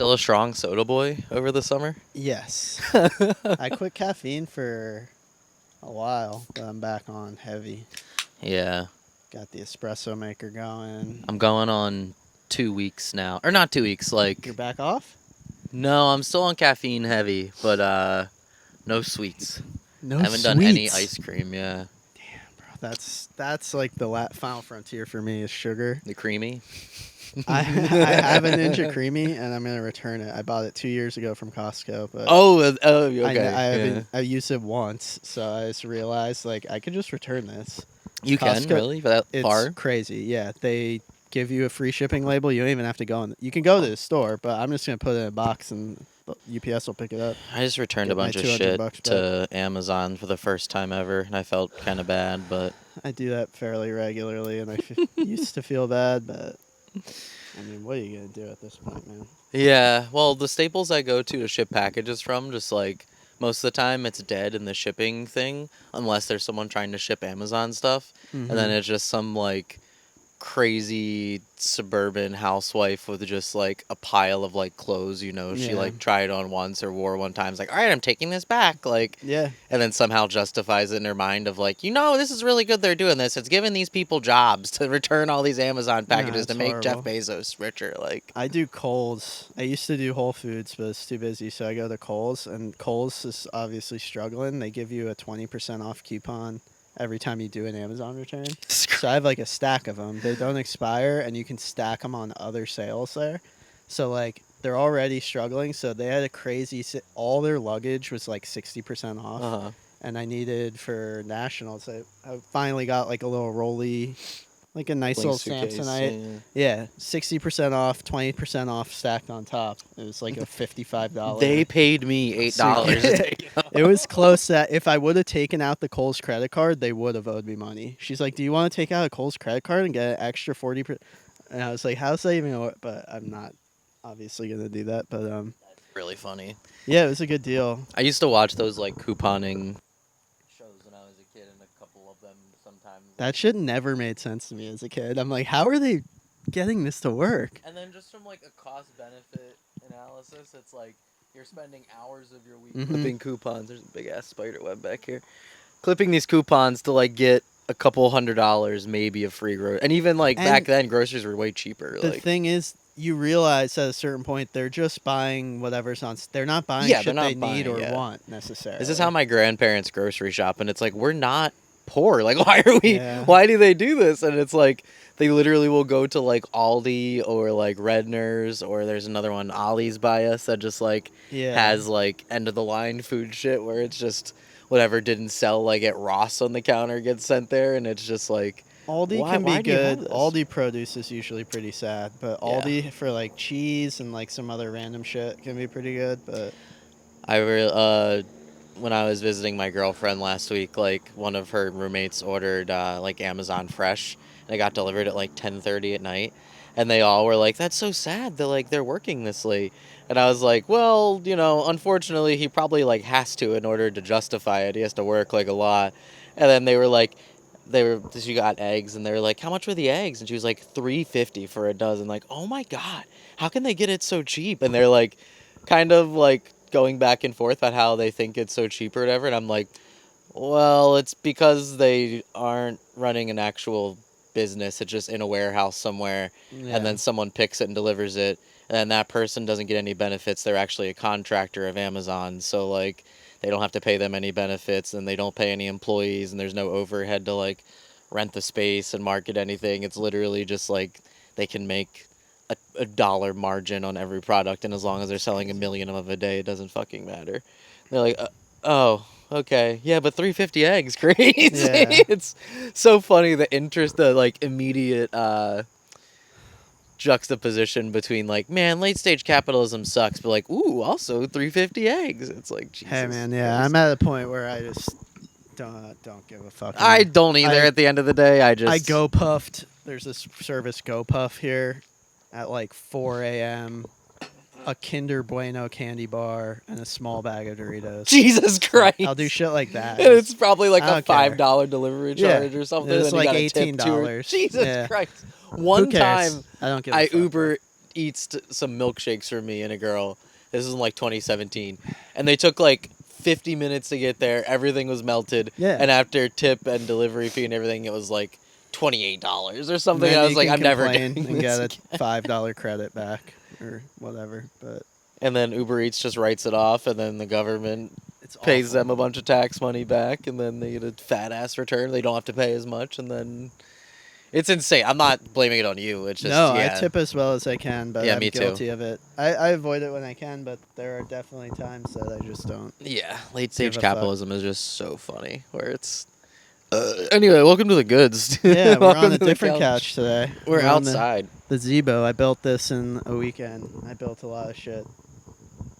still a strong soda boy over the summer? Yes. I quit caffeine for a while, but I'm back on heavy. Yeah. Got the espresso maker going. I'm going on 2 weeks now. Or not 2 weeks, like... You're back off? No, I'm still on caffeine heavy, but no sweets. No I haven't done any ice cream, yeah. Damn, bro. That's like the final frontier for me is sugar. The creamy? I have a Ninja Creamy, and I'm going to return it. I bought it 2 years ago from Costco. But okay. I used it once, so I just realized, like, I could just return this. You can, really? For that far? It's crazy, yeah. They give you a free shipping label. You don't even have to go in. You can go to the store, but I'm just going to put it in a box, and UPS will pick it up. I just returned a bunch of shit to Amazon for the first time ever, and I felt kind of bad, but... I do that fairly regularly, and I used to feel bad, but... I mean, what are you going to do at this point, man? Yeah, well, the staples I go to ship packages from, just like, most of the time it's dead in the shipping thing, unless there's someone trying to ship Amazon stuff, and then it's just some, like, crazy suburban housewife with just, like, a pile of, like, clothes, you know, she, like, tried on once or wore one time, it's like, all right, I'm taking this back, like, yeah, and then somehow justifies it in her mind of, like, you know, this is really good they're doing this, it's giving these people jobs to return all these Amazon packages to make Jeff Bezos richer, like. I do Kohl's. I used to do Whole Foods, but it's too busy, so I go to Kohl's, and Kohl's is obviously struggling. They give you a 20% off coupon every time you do an Amazon return. So I have like a stack of them. They don't expire, and you can stack them on other sales there. So like they're already struggling. So they had a crazy. All their luggage was like 60% off, and I needed for nationals. I finally got like a little rolly, like a nice little Samsonite. Yeah, 60% off, 20% off stacked on top. It was like a $55. They paid me $8 to take it. It was close that if I would have taken out the Kohl's credit card, they would have owed me money. She's like, "Do you want to take out a Kohl's credit card and get an extra 40%?" And I was like, "How's that even work?" But I'm not obviously gonna do that. But That's really funny. Yeah, it was a good deal. I used to watch those like couponing shows when I was a kid, and a couple of them sometimes. That shit never made sense to me as a kid. I'm like, how are they getting this to work? And then just from like a cost benefit analysis, it's like you're spending hours of your week clipping coupons. There's a big ass spider web back here. Clipping these coupons to like get a couple $100 maybe of free groceries. And even like back then groceries were way cheaper. The thing is, you realize at a certain point they're just buying whatever's on. They're not buying shit they need or want necessarily. This is how my grandparents grocery shop, and it's like we're not poor. Like why are we? Yeah. Why do they do this? And it's like they literally will go to like Aldi or like Redner's, or there's another one, Ollie's by us, that just like has like end of the line food shit where it's just whatever didn't sell like at Ross on the counter gets sent there, and it's just like Aldi can be good. Aldi produce is usually pretty sad, but Aldi for like cheese and like some other random shit can be pretty good. But when I was visiting my girlfriend last week, like one of her roommates ordered like Amazon Fresh, and it got delivered at like 10:30 at night, and they all were like, "That's so sad that like they're working this late." And I was like, "Well, you know, unfortunately, he probably like has to in order to justify it. He has to work like a lot." And then they were like, she got eggs, and they were like, "How much were the eggs?" And she was like, $3.50 for a dozen. Like, oh my god, how can they get it so cheap? And they're like, kind of like going back and forth about how they think it's so cheap or whatever. And I'm like, well, it's because they aren't running an actual business. It's just in a warehouse somewhere, and then someone picks it and delivers it, and that person doesn't get any benefits. They're actually a contractor of Amazon, so like they don't have to pay them any benefits, and they don't pay any employees, and there's no overhead to like rent the space and market anything. It's literally just like they can make a dollar margin on every product, and as long as they're selling 1 million of them a day, it doesn't fucking matter. They're like, oh, okay, yeah, but $3.50 eggs, crazy. Yeah. It's so funny, the like immediate juxtaposition between like, man, late stage capitalism sucks, but like, ooh, also $3.50 eggs. It's like, Jesus. Hey man, yeah, I'm at a point where I just don't give a fuck. I don't either. At the end of the day, I go puffed. There's this service Go Puff here at like 4 a.m. A Kinder Bueno candy bar and a small bag of Doritos. Jesus Christ! I'll do shit like that. And it's probably like a $5 delivery charge or something. It's like $18. Jesus Christ! One time, I don't give. I Uber Eats some milkshakes for me and a girl. This is in like 2017, and they took like 50 minutes to get there. Everything was melted, Yeah. and after tip and delivery fee and everything, it was like $28 or something. And I then was you like, can I'm never complain getting and this get again. a $5 credit back or whatever. But And then Uber Eats just writes it off, and then the government it's pays awful. them a bunch of tax money back, and then they get a fat ass return. They don't have to pay as much, and then it's insane. I'm not blaming it on you. It's just No, yeah. I tip as well as I can, but Yeah, I'm me too. guilty of it. I avoid it when I can, but there are definitely times that I just don't. Yeah, late stage Give a fuck. capitalism is just so funny. Where it's anyway, welcome to the goods. Yeah, we're Welcome on a to the different couch today. We're on outside. The Zebo. I built this in a weekend. I built a lot of shit.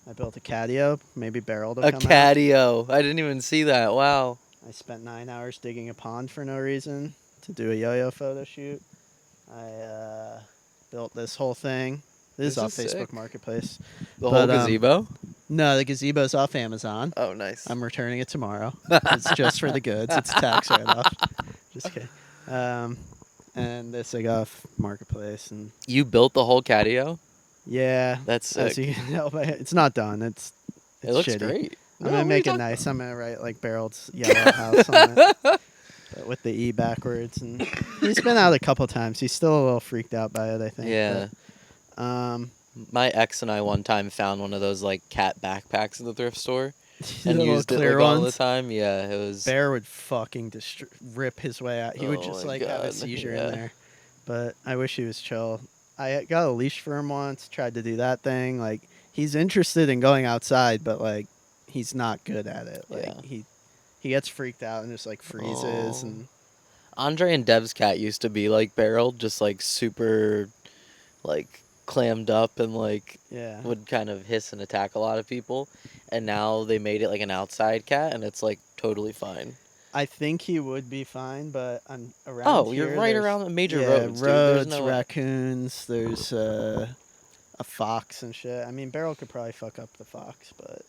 I built a catio, maybe barreled A catio. I didn't even see that. Wow. I spent 9 hours digging a pond for no reason to do a yo-yo photo shoot. I built this whole thing. This is off sick. Facebook Marketplace. The whole gazebo? No, the gazebo's off Amazon. Oh, nice. I'm returning it tomorrow. It's just for the goods. It's tax write-off. Just kidding. And this I got off Marketplace. And You built the whole catio? yeah, That's sick. as you can tell by it's not done. It's It looks shitty. great. I'm gonna make it nice. I'm gonna write like barreled yellow house on it, but with the E backwards. And he's been out a couple times. He's still a little freaked out by it, I think. Yeah. But, my ex and I one time found one of those like cat backpacks in the thrift store and the little used it clear like, all the ones. time. Yeah, it was. Bear would fucking rip his way out. He would Oh just my like have a God, seizure yeah. in there. But I wish he was chill. I got a leash for him once. Tried to do that thing. Like he's interested in going outside, but like he's not good at it. Like Yeah. he gets freaked out and just like freezes Oh. and. Andre and Dev's cat used to be like barreled, just like super, like clammed up and like Yeah. would kind of hiss and attack a lot of people. And now they made it like an outside cat, and it's like totally fine. I think he would be fine, but I'm around. Oh, here, you're right there's- around the major yeah, roads. Dude. There's roads, no raccoons. There's a fox and shit. I mean, Beryl could probably fuck up the fox, but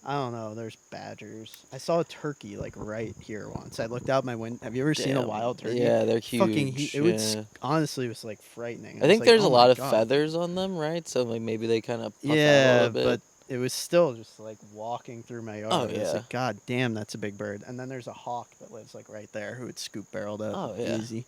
I don't know. There's badgers. I saw a turkey like right here once. I looked out my window. Have you ever seen a Damn. wild turkey? Yeah, they're huge. Fucking, it would yeah. honestly was like frightening. I think was like, there's oh a lot my of God. feathers on them, right? So like maybe they kind of puff out a Yeah, little bit. but it was still just like walking through my yard. Oh, It was yeah. like, God damn, that's a big bird. And then there's a hawk that lives like right there who would scoop barreled up Oh, yeah. easy.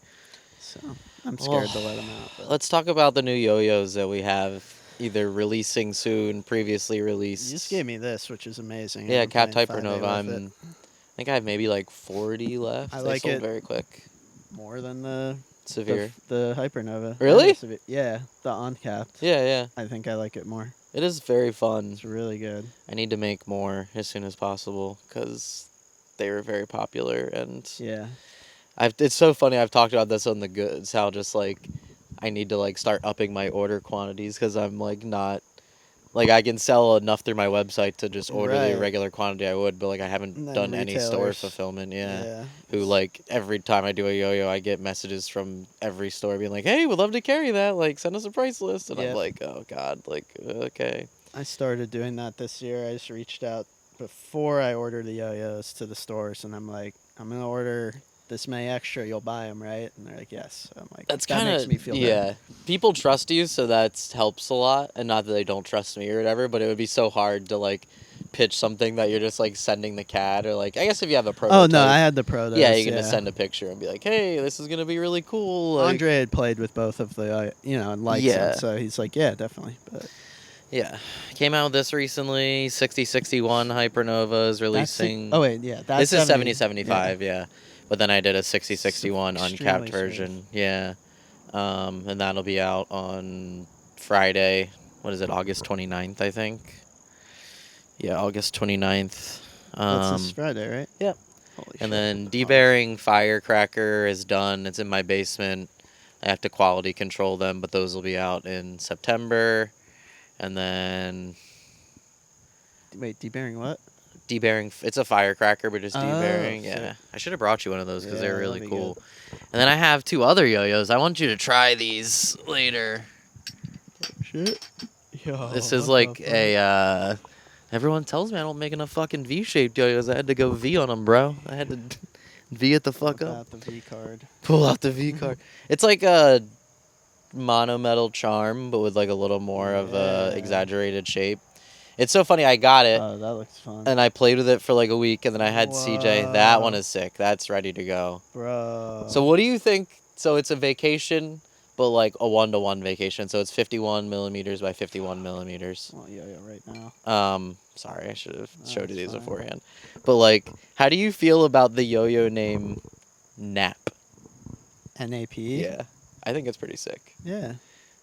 So I'm scared to Well, let him out. But Let's talk about the new yo-yos that we have either releasing soon, previously you released. just gave me this, which is amazing. I've Yeah, been Cat playing Hypernova. 5A with it. I think I have maybe like 40 left. I They like sold it. very quick. More than the Severe. the Hypernova. Really? Yeah, the uncapped. Yeah, yeah. I think I like it more. It is very fun. It's really good. I need to make more as soon as possible because they were very popular, and Yeah. it's so funny. I've talked about this on the goods, how just like I need to like start upping my order quantities because I'm like not like I can sell enough through my website to just order the Right. regular quantity I would, but like I And haven't then done any store retailers. fulfillment. Yeah. Yeah. Who like every time I do a yo-yo, I get messages from every store being like, "Hey, we'd love to carry that. Like, send us a price list." And I'm Yep. like, "Oh God, like okay." I started doing that this year. I just reached out before I ordered the yo-yos to the stores, and I'm like, I'm gonna order this many extra. You'll buy them, right? And they're like, yes. So I'm like, That's that kind makes of me feel yeah. good. People trust you, so that helps a lot. And not that they don't trust me or whatever, but it would be so hard to like pitch something that you're just like sending the cat or like I guess if you have a prototype. Oh no, I had the pro. Yeah, you can just send a picture and be like, "Hey, this is gonna be really cool." Like, Andre had played with both of the, and likes Yeah. them, so he's like, yeah, definitely. But yeah, came out with this recently. 6061 Hypernova is releasing. Oh wait, yeah, that's This is 70 7075, yeah. But then I did a 6061 Extremely uncapped smooth. version. Yeah. And that'll be out on Friday. What is it? August 29th, I think. Yeah, August 29th. That's this Friday, right? Yep. Holy And shit. then debearing Firecracker is done. It's in my basement. I have to quality control them, but those will be out in September. And then Wait, debearing what? debearing, it's a firecracker, but just Oh, debearing. sick. Yeah. I should have brought you one of those because Yeah, they're that'll really be cool. And then I have 2 other yo-yos. I want you to try these later. Shit. Yo, This is what like the fuck? a, everyone tells me I don't make enough fucking V-shaped yo-yos. I had to go V on them, bro. I had to V it the fuck Whip up. out the V card. Pull out the V card. It's like a monometal charm, but with like a little more of a Yeah. exaggerated shape. It's so funny. I got it Oh, that looks fun. and I played with it for like a week, and then I had CJ. That one Whoa. is sick. That's ready to go. Bro. So what do you think? So it's a vacation, but like a 1-to-1 vacation. So it's 51 millimeters by 51 millimeters. Well, yeah, right now. Sorry, I should have No, showed you it's these fine. beforehand. But like, how do you feel about the yo-yo name Nap? NAP? Yeah, I think it's pretty sick. Yeah.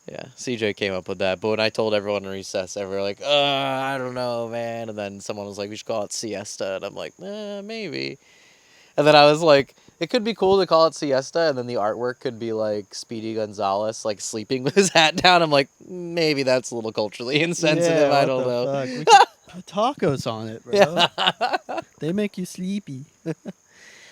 Yeah, CJ came up with that. But when I told everyone in recess, everyone were like, I don't know, man. And then someone was like, we should call it Siesta. And I'm like, maybe. And then I was like, it could be cool to call it Siesta. And then the artwork could be like Speedy Gonzalez, like sleeping with his hat down. I'm like, maybe that's a little culturally insensitive. Yeah, I what don't the know. fuck? We could put tacos on it, bro. Yeah. They make you sleepy.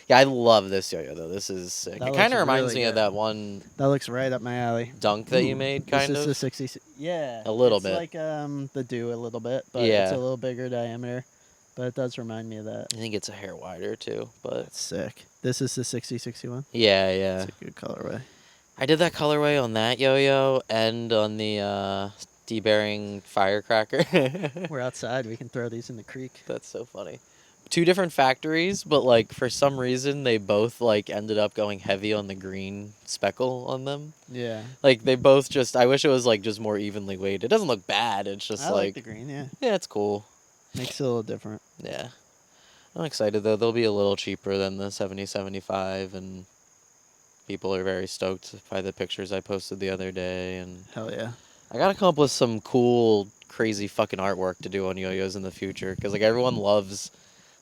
Yeah, I love this yo-yo, though. This is sick. That It kind of looks reminds really me of good. that one That looks right up my alley. dunk that you made, kind This of. is the 60. Yeah. A little it's bit. Like the Dew a little bit, but Yeah. it's a little bigger diameter. But it does remind me of that. I think it's a hair wider, too. But That's sick. This is the 6061. yeah, yeah. It's a good colorway. I did that colorway on that yo-yo and on the debearing firecracker. We're outside. We can throw these in the creek. That's so funny. Two different factories, but like for some reason they both like ended up going heavy on the green speckle on them. Yeah. Like they both just, I wish it was like just more evenly weighted. It doesn't look bad. It's just I like the green, yeah. yeah, it's cool. Makes it a little different. Yeah. I'm excited though. They'll be a little cheaper than the 7075, and people are very stoked by the pictures I posted the other day. And Hell yeah. I gotta come up with some cool, crazy fucking artwork to do on yo-yos in the future, because like everyone loves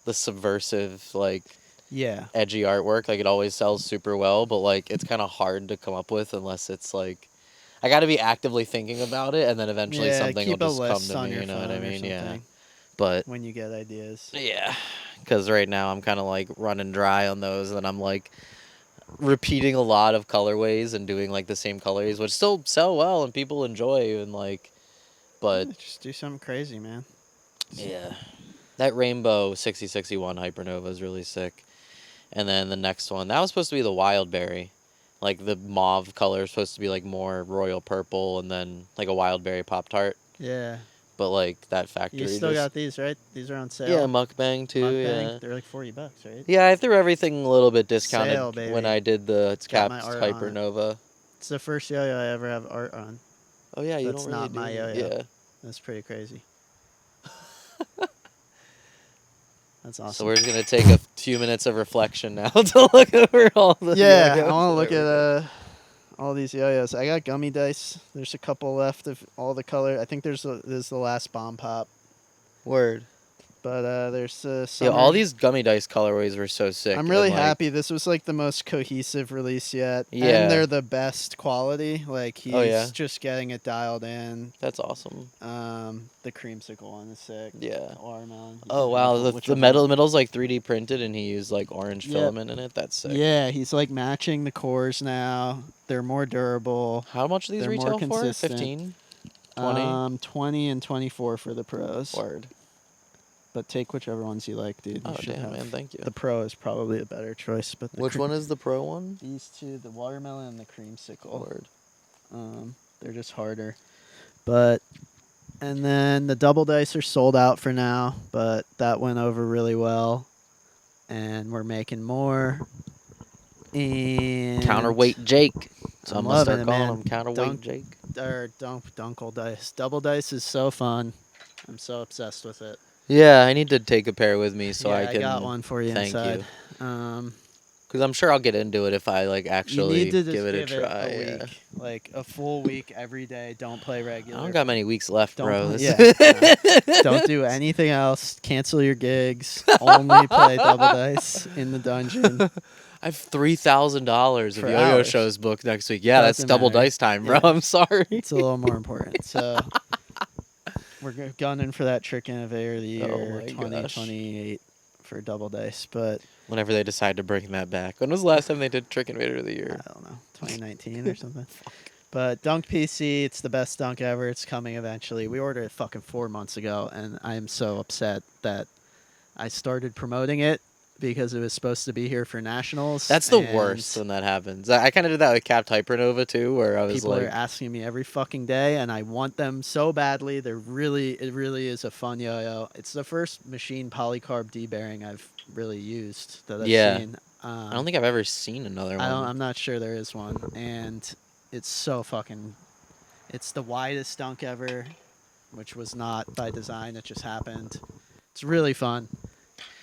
the subversive, like Yeah. edgy artwork. Like it always sells super well, but like it's kind of hard to come up with unless it's like I got to be actively thinking about it, and then eventually Yeah, something will keep a just come list to on me. your You know what I phone or mean? Yeah. something. But When you get ideas. yeah, because right now I'm kind of like running dry on those, and I'm like repeating a lot of colorways and doing like the same colors, which still sell well and people enjoy, and like, but Yeah, just do something crazy, man. yeah. That rainbow 6061 Hypernova is really sick. And then the next one, that was supposed to be the wild berry. Like the mauve color is supposed to be like more royal purple, and then like a wild berry Pop Tart. Yeah. But like that factory You still just, got these, right? These are on sale. yeah, mukbang too. Mukbang, Yeah. they're like $40, right? Yeah, I threw everything a little bit discounted Sale, baby. when I did the got my capped art on it. Hypernova. It's the first yo-yo I ever have art on. Oh yeah, you That's don't really not my do- yo-yo. Yeah. That's pretty crazy. That's awesome. So we're just gonna take a few minutes of reflection now to look over all the. Yeah, yo-yos. I want to look There we at all these yo-yos. I got gummy dice. There's a couple left of all the color. I think this is the last bomb pop. go. Word. But there's some. Yeah, all these gummy dice colorways were so sick. I'm really and, like, happy. This was like the most cohesive release yet. Yeah. And they're the best quality. Like he's Oh, yeah? just getting it dialed in. That's awesome. The creamsicle one is sick. Yeah. The watermelon. Oh wow, Which the one? metal's like 3D printed, and he used like orange Yep. filament in it. That's sick. Yeah, he's like matching the cores now. They're more durable. How much do these They're more retail for? consistent. 15? 20? 20 and 24 for the pros. Word. But take whichever ones you like, dude. You Oh should damn, have- man, thank you. The pro is probably a better choice, but the Which one is the pro one? These two, the watermelon and the creamsicle. Word. They're just harder. But and then the double dice are sold out for now, but that went over really well. And we're making more. And Counterweight Jake. So I'm I'm gonna loving start it, calling man. him Counterweight Dunk- Jake. or Dunkle dice. Double dice is so fun. I'm so obsessed with it. Yeah, I need to take a pair with me so yeah, I can. got one for you thank inside. you. Because I'm sure I'll get into it if I like You actually need to just give it a try. a yeah. week, like a full week every day. Don't play I regular. don't got many weeks left, Don't bro. play- This- yeah, Don't do anything else. Cancel your gigs. Only play double dice in the dungeon. I have $3,000 of For yo-yo hours. shows booked next week. Yeah, that's Doesn't double matter. dice time, bro. Yeah. I'm sorry. It's a little more important. So we're gunning for that Trick Innovator of the Year Oh my 2028 for double dice. But Whenever they decide to bring that back. When was the last time they did Trick Invader of the Year? I don't know, 2019 or something. But Dunk PC, it's the best dunk ever. It's coming eventually. We ordered it fucking 4 months ago, and I am so upset that I started promoting it because it was supposed to be here for nationals. That's the worst when that happens. I kind of did that with Capped Hypernova too, where I was People like, are asking me every fucking day, and I want them so badly. It really is a fun yo-yo. It's the first machine polycarb D-bearing I've really used that I've yeah. seen. I don't think I've ever seen another one. I'm not sure there is one, and it's so fucking. It's the widest dunk ever, which was not by design. It just happened. It's really fun.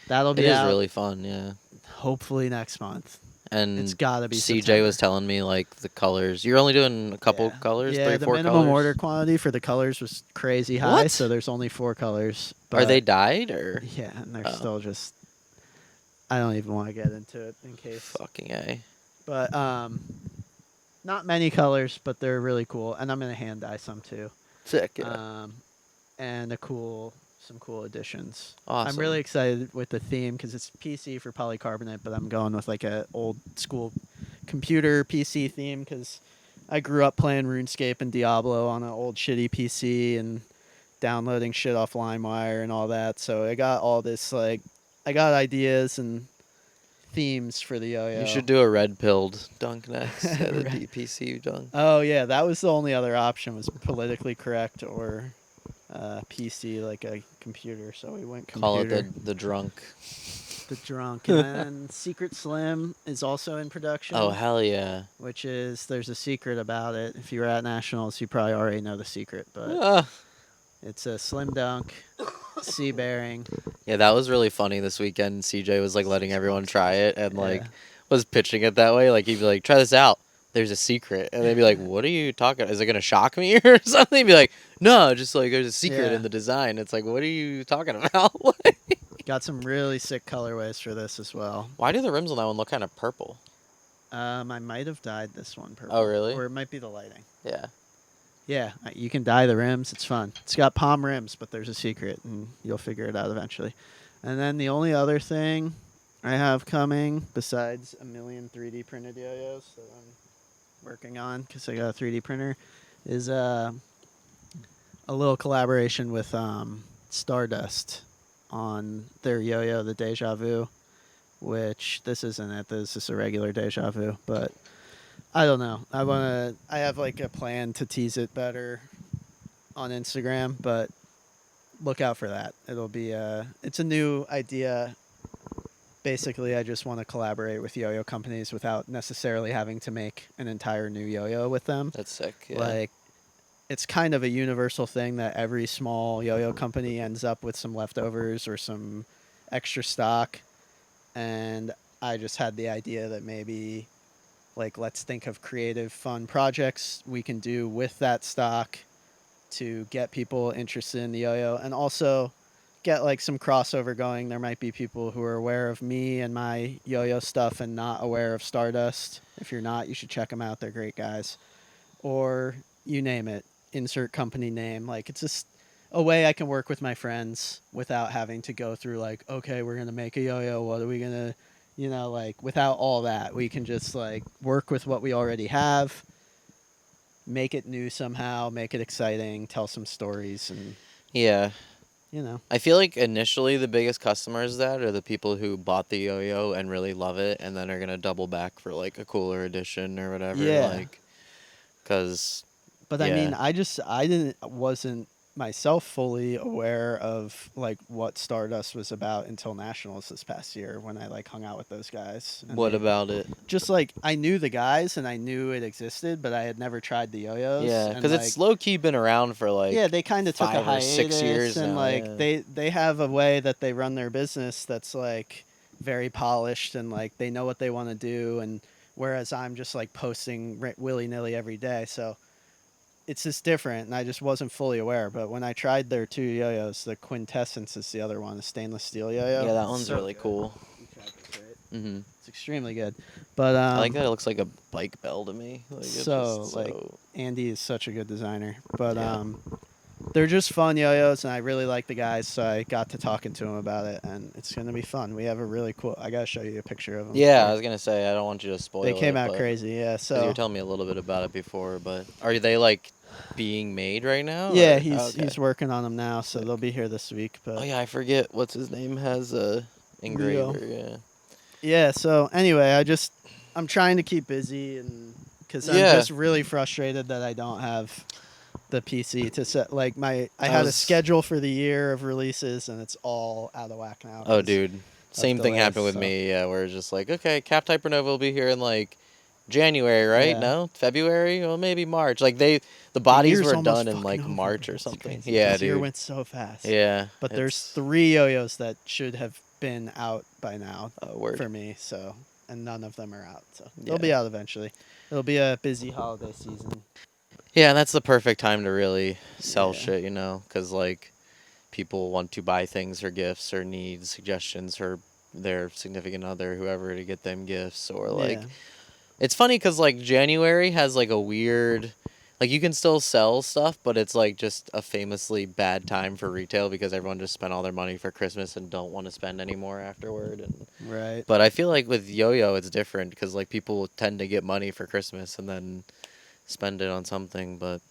That'll be It is out really fun, yeah. hopefully next month. And It's gotta be CJ September. was telling me like the colors. You're only doing a couple colors, Yeah, 3, the 4 minimum colors. order quantity for the colors was crazy high, What? so there's only 4 colors. Are they dyed or? Yeah, and they're still just. I don't even want to get into it in case. Fucking A. But not many colors, but they're really cool, and I'm gonna hand dye some too. Sick. Yeah. And some cool additions. Awesome. I'm really excited with the theme because it's PC for polycarbonate, but I'm going with like a old school computer PC theme because I grew up playing RuneScape and Diablo on an old shitty PC and downloading shit off LimeWire and all that. So I got all this I got ideas and themes for the yo-yo. You should do a red-pilled dunk next. Yeah, the DPC dunk. Oh yeah, that was the only other option was politically correct or PC like a computer. So we went computer. Call it the drunk. The drunk. And then Secret Slim is also in production. Oh hell yeah! Which is there's a secret about it. If you were at Nationals, you probably already know the secret, but it's a slim dunk, C bearing. Yeah, that was really funny this weekend. CJ was like letting everyone try it and like was pitching it that way. Like he'd be like, "Try this out. There's a secret," and they'd be like, "What are you talking? Is it gonna shock me or something?" He'd be like, "No, just like there's a secret in the design." It's like, what are you talking about? Got some really sick colorways for this as well. Why do the rims on that one look kind of purple? I might have dyed this one purple. Oh really? Or it might be the lighting. Yeah. Yeah, you can dye the rims. It's fun. It's got palm rims, but there's a secret, and you'll figure it out eventually. And then the only other thing I have coming, besides a million 3D printed yo-yos that I'm working on, because I got a 3D printer, is a little collaboration with Stardust on their yo-yo, the Deja Vu, which this isn't it. This is just a regular Deja Vu, but I don't know. I have like a plan to tease it better on Instagram, but look out for that. It'll be it's a new idea. Basically, I just want to collaborate with yo-yo companies without necessarily having to make an entire new yo-yo with them. That's sick. Yeah. Like, it's kind of a universal thing that every small yo-yo company ends up with some leftovers or some extra stock. And I just had the idea that maybe, like, let's think of creative, fun projects we can do with that stock to get people interested in the yo-yo and also get like some crossover going. There might be people who are aware of me and my yo-yo stuff and not aware of Stardust. If you're not, you should check them out. They're great guys. Or you name it, insert company name. Like, it's just a way I can work with my friends without having to go through like, okay, we're going to make a yo-yo. What are we going to, you know, like without all that, we can just like work with what we already have, make it new somehow, make it exciting, tell some stories, and yeah, you know. I feel like initially the biggest customers of that are the people who bought the yo-yo and really love it, and then are gonna double back for like a cooler edition or whatever. Yeah. Like, cause. But I mean, I wasn't myself fully aware of like what Stardust was about until Nationals this past year when I like hung out with those guys. What about it? Just like I knew the guys and I knew it existed, but I had never tried the yo-yos. Yeah, because it's low key been around for like they kind of took a 5 or hiatus 6 years and now, like yeah. they have a way that they run their business that's like very polished and like they know what they want to do, and whereas I'm just like posting willy-nilly every day, so it's just different, and I just wasn't fully aware. But when I tried their 2 yo-yos, the Quintessence is the other one, the stainless steel yo-yo. Yeah, that one's so really good. cool. You tried this, right? Mm-hmm. It's extremely good. But I like that it looks like a bike bell to me. Like, like Andy is such a good designer. But they're just fun yo-yos, and I really like the guys, so I got to talking to them about it, and it's gonna be fun. We have a really cool. I gotta show you a picture of them. Yeah, I was gonna say I don't want you to spoil it. They came out crazy, yeah. So you were telling me a little bit about it before, but are they like being made right now? Yeah, or? he's working on them now, so they'll be here this week. But oh yeah, I forget what's his name has engraver. Yeah. Yeah. So anyway, I'm trying to keep busy, and because I'm Yeah. just really frustrated that I don't have the PC to set like I had a was- schedule for the year of releases, and it's all out of whack now. Oh, 'cause dude. Same thing delays, happened with so- me. Yeah, where it's just like, okay, Cap Hypernova will be here in like January, right? Yeah. No, February, well, maybe March. Like the The bodies year's were almost done in like fucking over. March or It's something. crazy. Yeah, This year dude. went so fast. Yeah. But there's it's- 3 yo-yos that should have been out by now word. for me. So, and none of them are out. So Yeah. they'll be out eventually. It'll be a busy holiday season. Yeah, and that's the perfect time to really sell Yeah. shit, you know, because like people want to buy things or gifts or need suggestions for their significant other, whoever, to get them gifts, or like Yeah. it's funny because like January has like a weird, like you can still sell stuff, but it's like just a famously bad time for retail because everyone just spent all their money for Christmas and don't want to spend anymore afterward. And Right. but I feel like with Yo-Yo it's different because like people tend to get money for Christmas and then spend it on something. But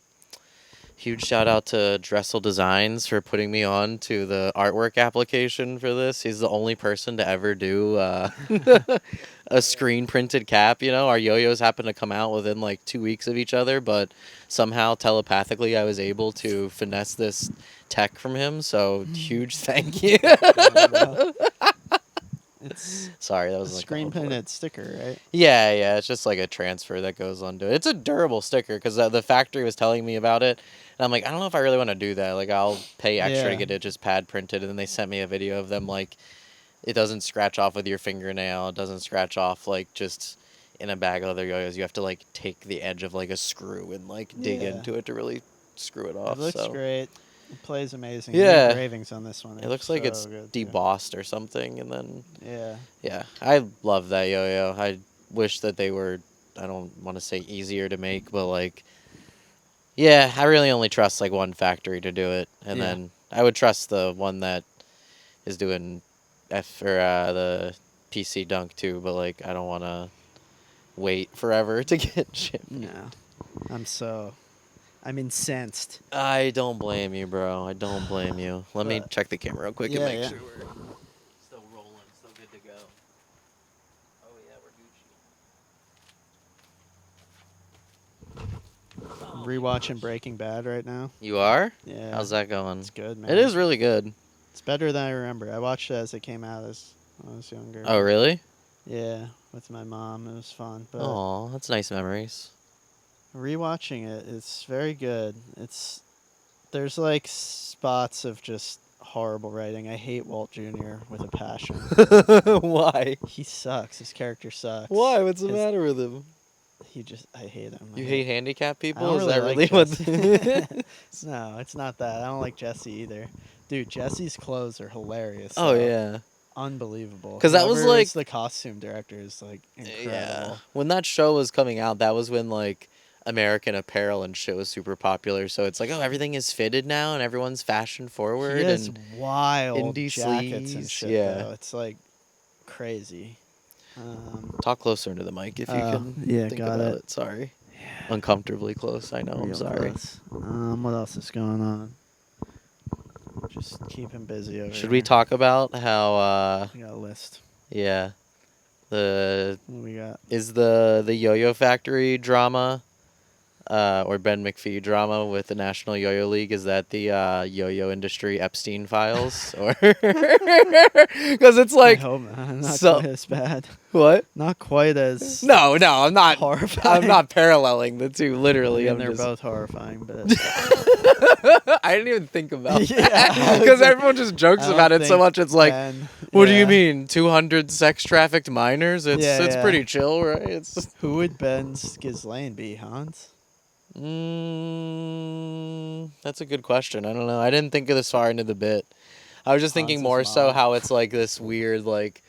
huge shout out to Dressel Designs for putting me on to the artwork application for this. He's the only person to ever do a screen printed cap. You know, our yo-yos happen to come out within like 2 weeks of each other, but somehow telepathically I was able to finesse this tech from him. So huge thank you. It's Sorry, that a was like screen printed sticker, right? Yeah, it's just like a transfer that goes onto it. It's a durable sticker because the factory was telling me about it, and I'm like, I don't know if I really want to do that. Like, I'll pay extra to Yeah. get it just pad printed, and then they sent me a video of them like, it doesn't scratch off with your fingernail. It doesn't scratch off like just in a bag of other yo-yos. You have to like take the edge of like a screw and like dig Yeah. into it to really screw it off. It looks so. great. It plays amazing. Yeah. The engravings on this one. It looks like it's good, too. debossed or something, and then Yeah. I love that yo-yo. I wish that they were, I don't want to say easier to make, but like, yeah, I really only trust like one factory to do it, and Yeah. then I would trust the one that is doing the PC Dunk too, but like I don't want to wait forever to get shipped. No. I'm incensed. I don't blame you, bro. I don't blame you. Let me But- check the camera real quick and Yeah, make yeah. sure we're still rolling, still good to go. Oh yeah, we're Gucci. I'm rewatching Breaking Bad right now. You are? Yeah. How's that going? It's good, man. It is really good. It's better than I remember. I watched it as it came out as when I was younger. Oh, really? Yeah, with my mom. It was fun. But Oh, that's nice memories. rewatching it, it's very good. There's like spots of just horrible writing. I hate Walt Jr. with a passion. Why? He sucks. His character sucks. Why? What's the His- matter with him? I hate him. You hate handicapped I people? don't Is really that like really what? Jesse. No, it's not that. I don't like Jesse either. Dude, Jesse's clothes are hilarious. Oh though. yeah. Unbelievable. 'Cause that was, Whoever like- is the costume director is like incredible. Yeah. When that show was coming out, that was when like American Apparel and shit was super popular. So it's like, oh, everything is fitted now and everyone's fashion forward. He has And wild indie jackets and sleeves, shit. yeah. Though. It's like crazy. talk closer into the mic if you can. yeah, think got about it. Sorry. Uncomfortably close. I know. I'm Real sorry. close. What else is going on? Just keep him busy over Should we here. talk about how? We got a list. Yeah, the What we got? is the Yo-Yo Factory drama, or Ben McPhee drama with the National Yo-Yo League. Is that the yo-yo industry Epstein files, or because it's I like hope not. Not so- quite as bad. what? Not quite as No, I'm not. horrifying. I'm not paralleling the two. Literally, I I'm mean, they're just. both horrifying, but I didn't even think about Yeah. that because everyone just jokes I don't about it so think much. It's like, Ben- what do you yeah. mean, 200 sex trafficked minors? It's Yeah. pretty chill, right? It's Who would Ben's Ghislaine be, Hans? that's a good question. I don't know. I didn't think of this far into the bit. I was just thinking Hans's more so mom. how it's like this weird, like,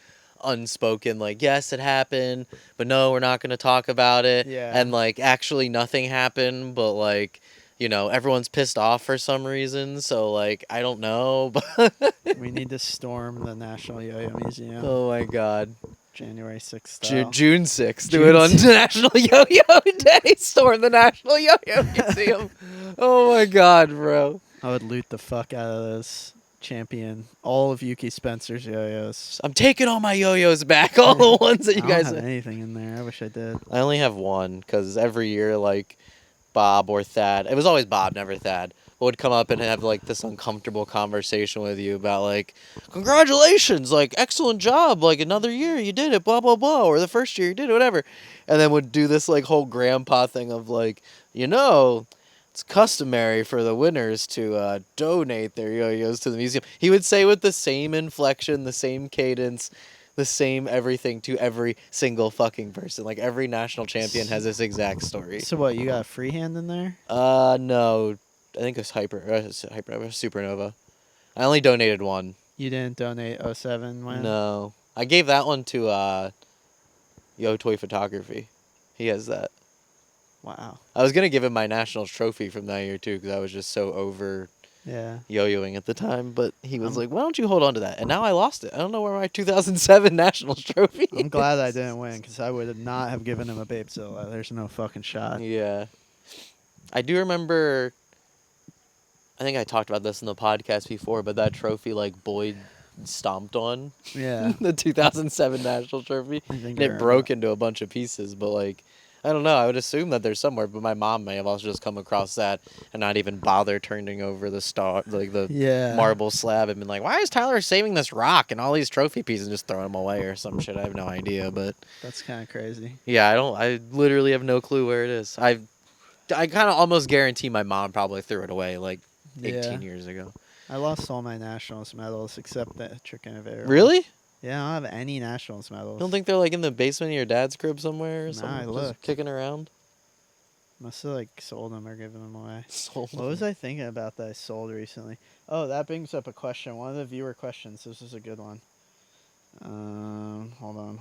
unspoken, like, yes, it happened, but no, we're not going to talk about it. Yeah. And, like, actually nothing happened, but, like, you know, everyone's pissed off for some reason. So, like, I don't know. But We need to storm the National Yo-Yo Museum. oh, my God. January 6th. style. June 6th. Do June it on 6th. National Yo-Yo Day. Storm the National Yo-Yo Museum. Oh, my God, bro. I would loot the fuck out of those champion all of Yuki Spencer's yo-yos. I'm taking all my yo-yos back, all the ones that you I guys don't have anything in there. I wish I did. I only have one because every year, like, Bob or Thad, it was always Bob, never Thad, would come up and have, like, this uncomfortable conversation with you about, like, congratulations, like, excellent job, like, another year you did it, blah, blah, blah, or the first year you did it, whatever. And then would do this, like, whole grandpa thing of, like, it's customary for the winners to donate their yo-yos to the museum. He would say with the same inflection, the same cadence, the same everything to every single fucking person. Like, every national champion has this exact story. So what, you got a freehand in there? No. I think it's Supernova. I only donated one. You didn't donate 07 when? No. I gave that one to Yo Toy Photography. He has that. Wow. I was going to give him my Nationals trophy from that year, too, because I was just so over yo-yoing at the time. But he was like, why don't you hold on to that? And now I lost it. I don't know where my 2007 Nationals trophy is. I'm glad I didn't win, because I would not have given him a Babezilla. There's no fucking shot. Yeah. I do remember, I think I talked about this in the podcast before, but that trophy, like, Boyd stomped on. Yeah. The 2007 National Trophy. And it broke into a bunch of pieces, but, like, I don't know. I would assume that there's somewhere, but my mom may have also just come across that and not even bother turning over the marble slab and been like, why is Tyler saving this rock and all these trophy pieces and just throwing them away or some shit? I have no idea, but that's kind of crazy. Yeah, I literally have no clue where it is. I kind of almost guarantee my mom probably threw it away like 18 years ago. I lost all my Nationals medals except the Trick Innovator. Really? Yeah, I don't have any Nationals medals. You don't think they're like in the basement of your dad's crib somewhere or something? Nah, just kicking around? Must have like sold them or given them away. Sold what was I thinking about that I sold recently? Oh, that brings up a question. One of the viewer questions. This is a good one. Hold on.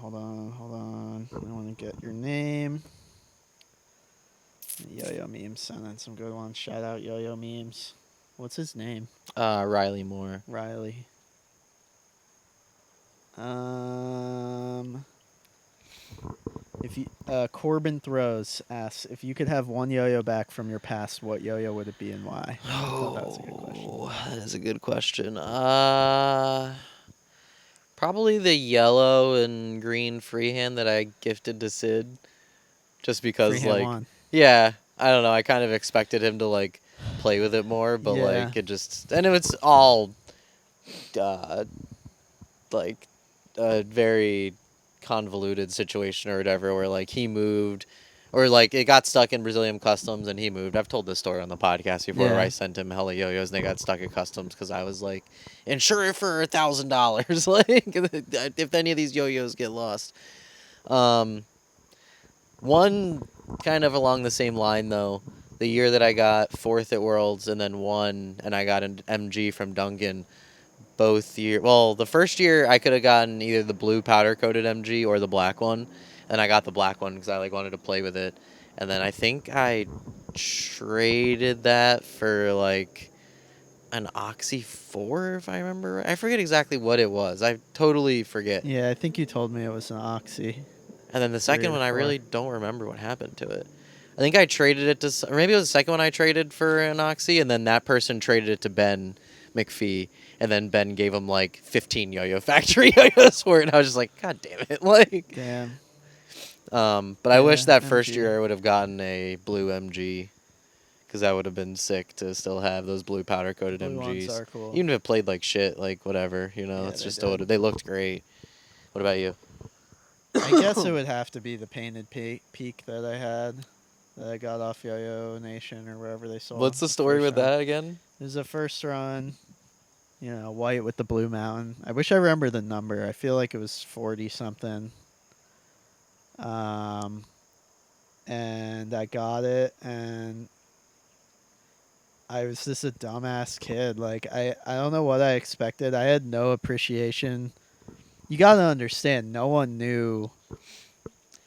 I want to get your name. Yo-Yo Memes sent in some good ones. Shout out Yo-Yo Memes. What's his name? Riley Moore. Riley. If you Corbin Throws asks if you could have one yo-yo back from your past, what yo-yo would it be and why? That's a good question. That is a good question. Probably the yellow and green freehand that I gifted to Sid, just because freehand like one. Yeah, I don't know. I kind of expected him to like play with it more, but like it just and it was all like a very convoluted situation or whatever where like he moved or like it got stuck in Brazilian customs and he moved. I've told this story on the podcast before where I sent him hella yo-yos and they got stuck at customs because I was like, insure it for $1,000 like if any of these yo-yos get lost. One kind of along the same line though, the year that I got 4th at Worlds and then won and I got an MG from Duncan. Both year, well, the first year I could have gotten either the blue powder coated MG or the black one, and I got the black one because I like wanted to play with it. And then I think I traded that for like an Oxy 4, if I remember. I forget exactly what it was. I totally forget. Yeah, I think you told me it was an Oxy. And then the second one, I really don't remember what happened to it. I think I traded it to, or maybe it was the second one I traded for an Oxy, and then that person traded it to Ben McPhee. And then Ben gave him like 15 Yo-Yo Factory yo-yos for it. And I was just like, God damn it. Like, damn. But I wish that first year I would have gotten a blue MG. Because that would have been sick to still have those blue powder coated blue MGs. ones are cool. Even if it played like shit, like whatever, it's just still, they looked great. What about you? I guess it would have to be the painted peak that I had. That I got off Yo-Yo Nation or wherever they sold. What's the story with that again? It was a first run. White with the blue mountain. I wish I remember the number. I feel like it was 40 something. And I got it, and I was just a dumbass kid. Like I don't know what I expected. I had no appreciation. You gotta understand, no one knew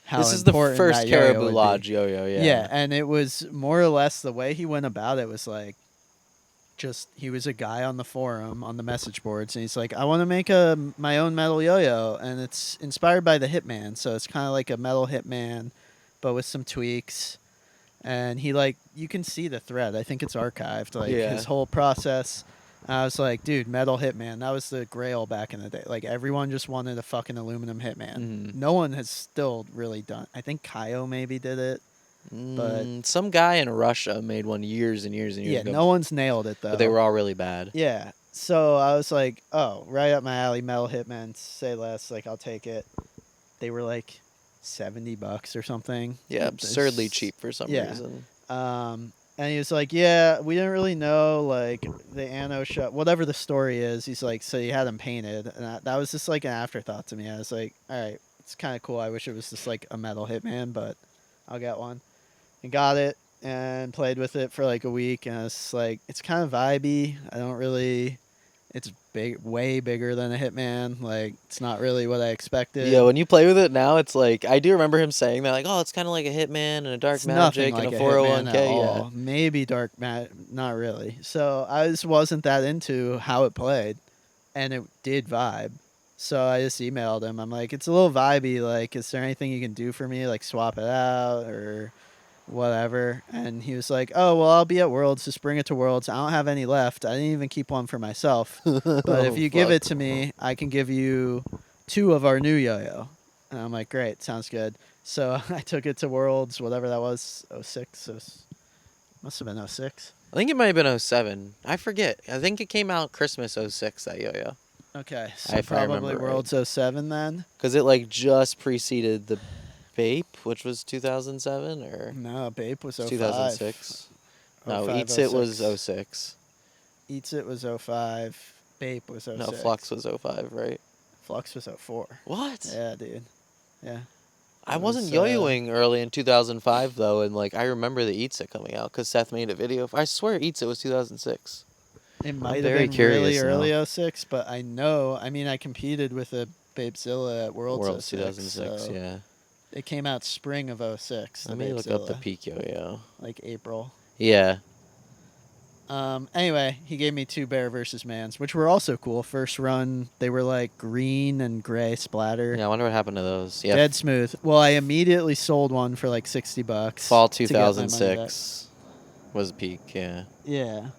how this is the important first that Caribou yo-yo Lodge yo-yo, Yeah, and it was more or less the way he went about it was like, he was a guy on the forum, on the message boards, and he's like, I want to make my own metal yo-yo, and it's inspired by the Hitman, so it's kind of like a metal Hitman, but with some tweaks. And he you can see the thread. I think it's archived, his whole process I was like, dude, metal Hitman. That was the grail back in the day. Like, everyone just wanted a fucking aluminum Hitman. Mhm. No one has still really done. I think Kaio maybe did it, but Some guy in Russia made one years and years and years yeah, ago, no one's nailed it though. but they were all really bad. Yeah. So I was like, oh, right up my alley, metal Hitman. Say less. Like, I'll take it. They were like $70 or something. Yeah, absurdly cheap for some Yeah. reason. And he was like, yeah, we didn't really know, like, the Anno shot, whatever the story is. He's like, so you had him painted. And that was just like an afterthought to me. I was like, all right, it's kind of cool. I wish it was just like a metal Hitman, but I'll get one. And got it and played with it for like a week. And it's like, it's kind of vibey. I don't really, it's big, way bigger than a Hitman. Like, it's not really what I expected. Yeah, when you play with it now, it's like I do remember him saying that, like, oh, it's kind of like a Hitman and a Dark It's nothing Magic like and a a Hitman 401k. at Yeah, all. Maybe Dark not really. So I just wasn't that into how it played, and it did vibe. So I just emailed him. I'm like, it's a little vibey. Like, is there anything you can do for me? Like, swap it out or whatever. And he was like, oh, well, I'll be at Worlds. Just bring it to Worlds. I don't have any left. I didn't even keep one for myself. But if you give it to me, I can give you 2 of our new yo-yo. And I'm like, great, sounds good. So I took it to Worlds, whatever that was, 06. Must have been 06. I think it might have been 07. I forget. I think it came out Christmas 06, that yo-yo. Okay, so If I remember probably right. Worlds 07 then? Because it, like, just preceded the Bape, which was 2007, or No, Bape was 05. 2006. No, 05, Eats It was 06. 06. Eats It was 05. Bape was 06. No, Flux was 05, right? Flux was 04. What? Yeah, dude. Yeah. I It wasn't was, yo-yoing early in 2005, though, and, like, I remember the Eats It coming out, because Seth made a video. I swear Eats It was 2006. It might have very been really curious early 06, but I know, I mean, I competed with a Babezilla at Worlds, Worlds 06, 2006, so yeah. it came out spring of 06. Let the me look up the Babezilla, peak yo-yo. like April. Yeah. Anyway, he gave me 2 Bear versus Mans, which were also cool. First run, they were like green and gray splatter. Yeah, I wonder what happened to those. Yeah. Dead smooth. Well, I immediately sold one for like $60. Fall to get my money back. 2006 was peak, yeah. Yeah.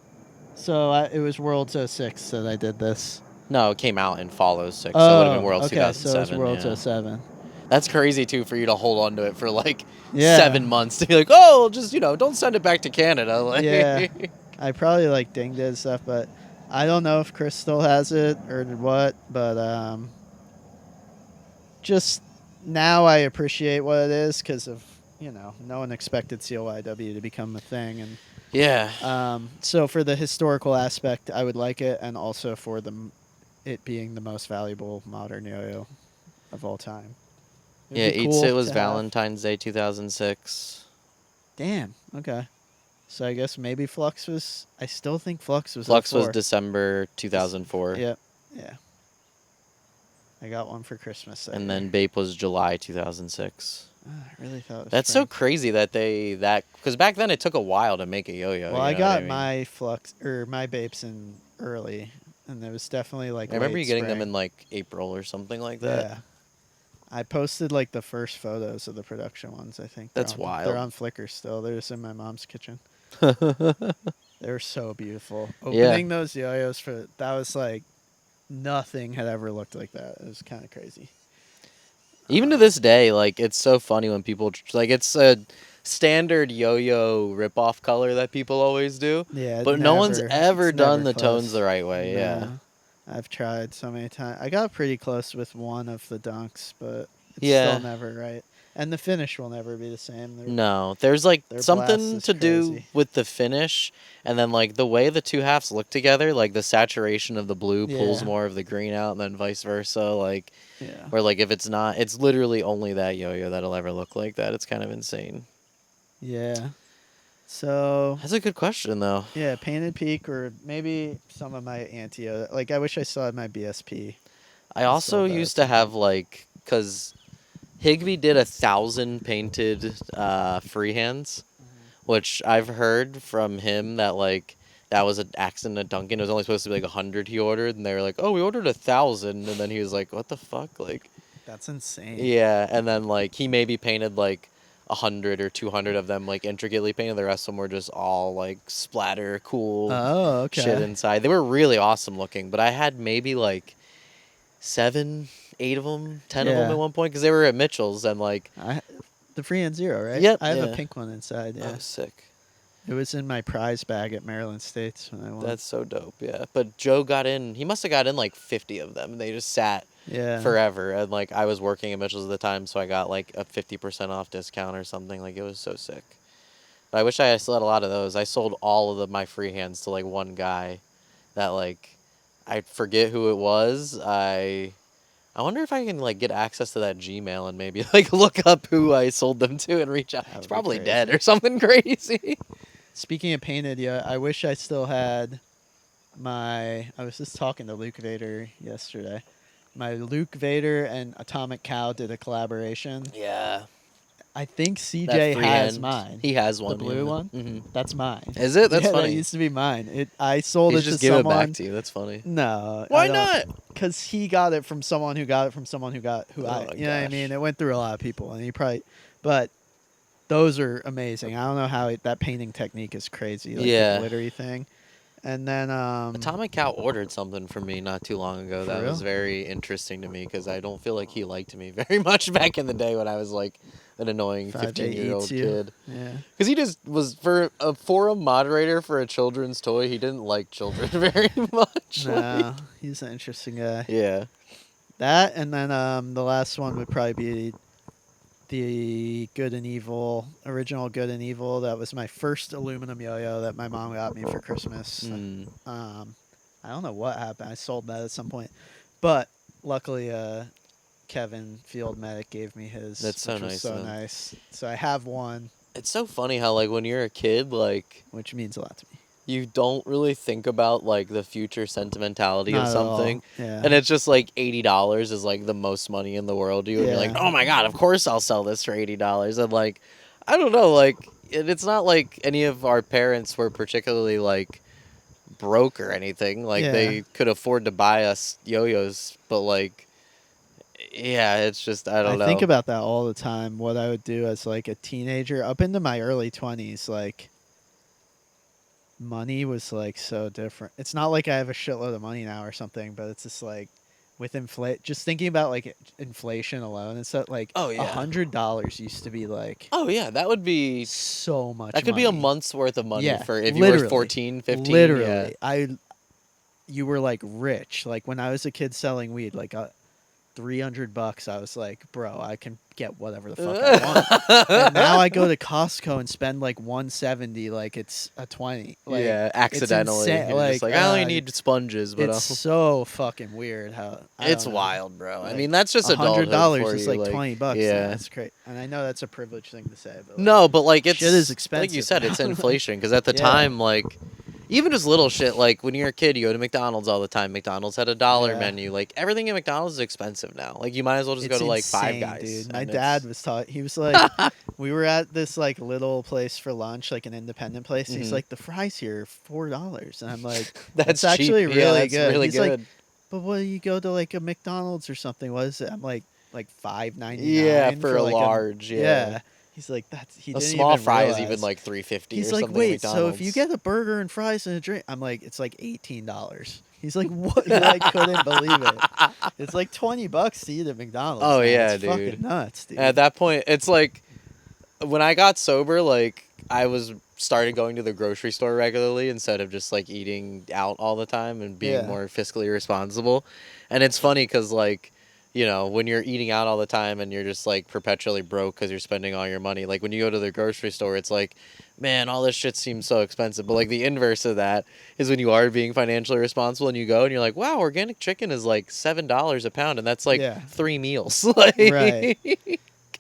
So it was Worlds 06 that I did this. No, it came out in Fall 06, so it would have been Worlds okay, 2007. so it was Worlds yeah. 07. That's crazy, too, for you to hold on to it for, like, Yeah. 7 months. To be like, oh, just, don't send it back to Canada. Like, Yeah. I probably like dinged it and stuff, but I don't know if Chris still has it or what. But just now I appreciate what it is because of no one expected CLYW to become a thing, and yeah. so for the historical aspect, I would like it, and also for it being the most valuable modern yo-yo of all time. Yeah, It'd be Eats cool It was to have. Valentine's Day 2006. Damn. Okay. So I guess maybe Flux was. I still think Flux was. Flux was 04. December 2004. Yep. Yeah. I got one for Christmas. And then Bape was July 2006. I really thought it was That's so crazy that because back then it took a while to make a yo-yo. Well, I you know got what I mean? my Flux or my Bapes in early, and it was definitely like. I remember late you getting them spring. in like April or something like that. Yeah. I posted like the first photos of the production ones. I think That's They're wild. on Flickr still. They're just in my mom's kitchen. They're so beautiful. Yeah. Opening those yo-yos that was like nothing had ever looked like that. It was kind of crazy. Even to this day, like, it's so funny when people like it's a standard yo-yo rip-off color that people always do. Yeah, But no one's ever it's done never the tones close. the right way. Yeah. No. I've tried so many times. I got pretty close with one of the dunks, but it's Yeah. still never right. And the finish will never be the same. No, there's like their something blast is to do crazy. with the finish, and then like the way the two halves look together, like the saturation of the blue pulls Yeah. more of the green out, and then vice versa. Like, Yeah. where like if it's not, it's literally only that yo-yo that'll ever look like that. It's kind of insane. Yeah. So That's a good question though. yeah, Painted Peak or maybe some of my anti. Like I wish I still had my BSP. I also that used to too. have like, cause Higby did 1,000 painted freehands, which I've heard from him that like that was an accident at Dunkin'. It was only supposed to be like 100 he ordered, and they were like, "Oh, we ordered 1,000," and then he was like, "What the fuck?" Like, That's insane. yeah, and then like he maybe painted like 100 or 200 of them like intricately painted. The rest of them were just all like splatter, cool Oh, shit okay. inside. They were really awesome looking, but I had maybe like 7, 8 of them, 10 of them Yeah. at one point because they were at Mitchell's and like. The Freehand Zero, right? Yep. I have a Yeah. pink one inside. That Yeah. was sick. It was in my prize bag at Maryland States when I won. That's so dope. Yeah. But Joe got in. He must have got in like 50 of them. They just sat forever. And like I was working at Mitchell's at the time, so I got like a 50% off discount or something. Like it was so sick. But I wish I still had a lot of those. I sold all of my freehands to like one guy that like I forget who it was. I wonder if I can like get access to that Gmail and maybe like look up who I sold them to and reach out. He's probably dead or something crazy. Speaking of painted, yeah, I wish I still had I was just talking to Luke Vader yesterday. My Luke Vader and Atomic Cow did a collaboration. Yeah. I think CJ has mine. He has one. The blue one? Mm-hmm. That's mine. Is it? That's funny. That used to be mine. I sold He it should to just give someone. it back to you. That's funny. No. Why not? Because he got it from someone who got it from someone who got you know what I mean? It went through a lot of people, and but those are amazing. I don't know how that painting technique is crazy, like the glittery thing. And then Atomic Cow ordered something from me not too long ago that was very interesting to me because I don't feel like he liked me very much back in the day when I was like an annoying 15-year-old kid. Yeah. Because he just was, for a forum moderator for a children's toy, he didn't like children very much. No, he's an interesting guy. Yeah. That, and then the last one would probably be the Good and Evil, original Good and Evil. That was my first aluminum yo-yo that my mom got me for Christmas. I don't know what happened. I sold that at some point. But luckily, Kevin Field Medic gave me his. That's so nice. So nice. So I have one. It's so funny how, like, when you're a kid, like... Which means a lot to me. You don't really think about, like, the future sentimentality of something. Yeah. And it's just, like, $80 is, like, the most money in the world to you. And you're like, oh, my God, of course I'll sell this for $80. And, like, I don't know, like, it's not like any of our parents were particularly, like, broke or anything. Like, they could afford to buy us yo-yos. But, like, yeah, it's just, I don't know. I think about that all the time, what I would do as, like, a teenager. Up into my early 20s, like... money was like so different. It's not like I have a shitload of money now or something, but it's just like with just thinking about like inflation alone, it's that like $100 used to be like that would be so much. That could money. be a month's worth of money for if you were 14, 15. Literally, you were like rich. Like when I was a kid selling weed, like $300, I was like, bro, I can get whatever the fuck I want. And now I go to Costco and spend like $170, like it's a 20. Like, accidentally. You're like, just like I only need sponges, but it's so fucking weird how it's wild, bro. Like, I mean, that's just $100 is like $20. Yeah, that's great. And I know that's a privileged thing to say, but no, but like it's shit is expensive. Like you said, it's inflation because at the time, like. Even just little shit, like when you're a kid, you go to McDonald's all the time. McDonald's had a $1 menu. Like everything at McDonald's is expensive now. Like you might as well just go to like Five Guys. Dude. My dad was taught. He was like, we were at this like little place for lunch, like an independent place. Mm-hmm. He's like, the fries here are $4, and I'm like, that's actually really good. Really He's good. like, but what do you go to like a McDonald's or something? What is it? I'm like $5.99. Yeah, for a like large. Yeah. He's like, he didn't small even fry realize. is even like $3.50. He's or like, something wait, McDonald's. so if you get a burger and fries and a drink, I'm like, it's like $18. He's like, what? I couldn't believe it. It's like $20 to eat at McDonald's. Oh, man. yeah, it's dude. Fucking nuts, dude. At that point, it's like when I got sober, like I started going to the grocery store regularly instead of just like eating out all the time and being more fiscally responsible. And it's funny because like, you know, when you're eating out all the time and you're just like perpetually broke because you're spending all your money, like when you go to the grocery store, it's like, man, all this shit seems so expensive. But like the inverse of that is when you are being financially responsible and you go and you're like, wow, organic chicken is like $7 a pound, and that's like 3 meals. Like, right.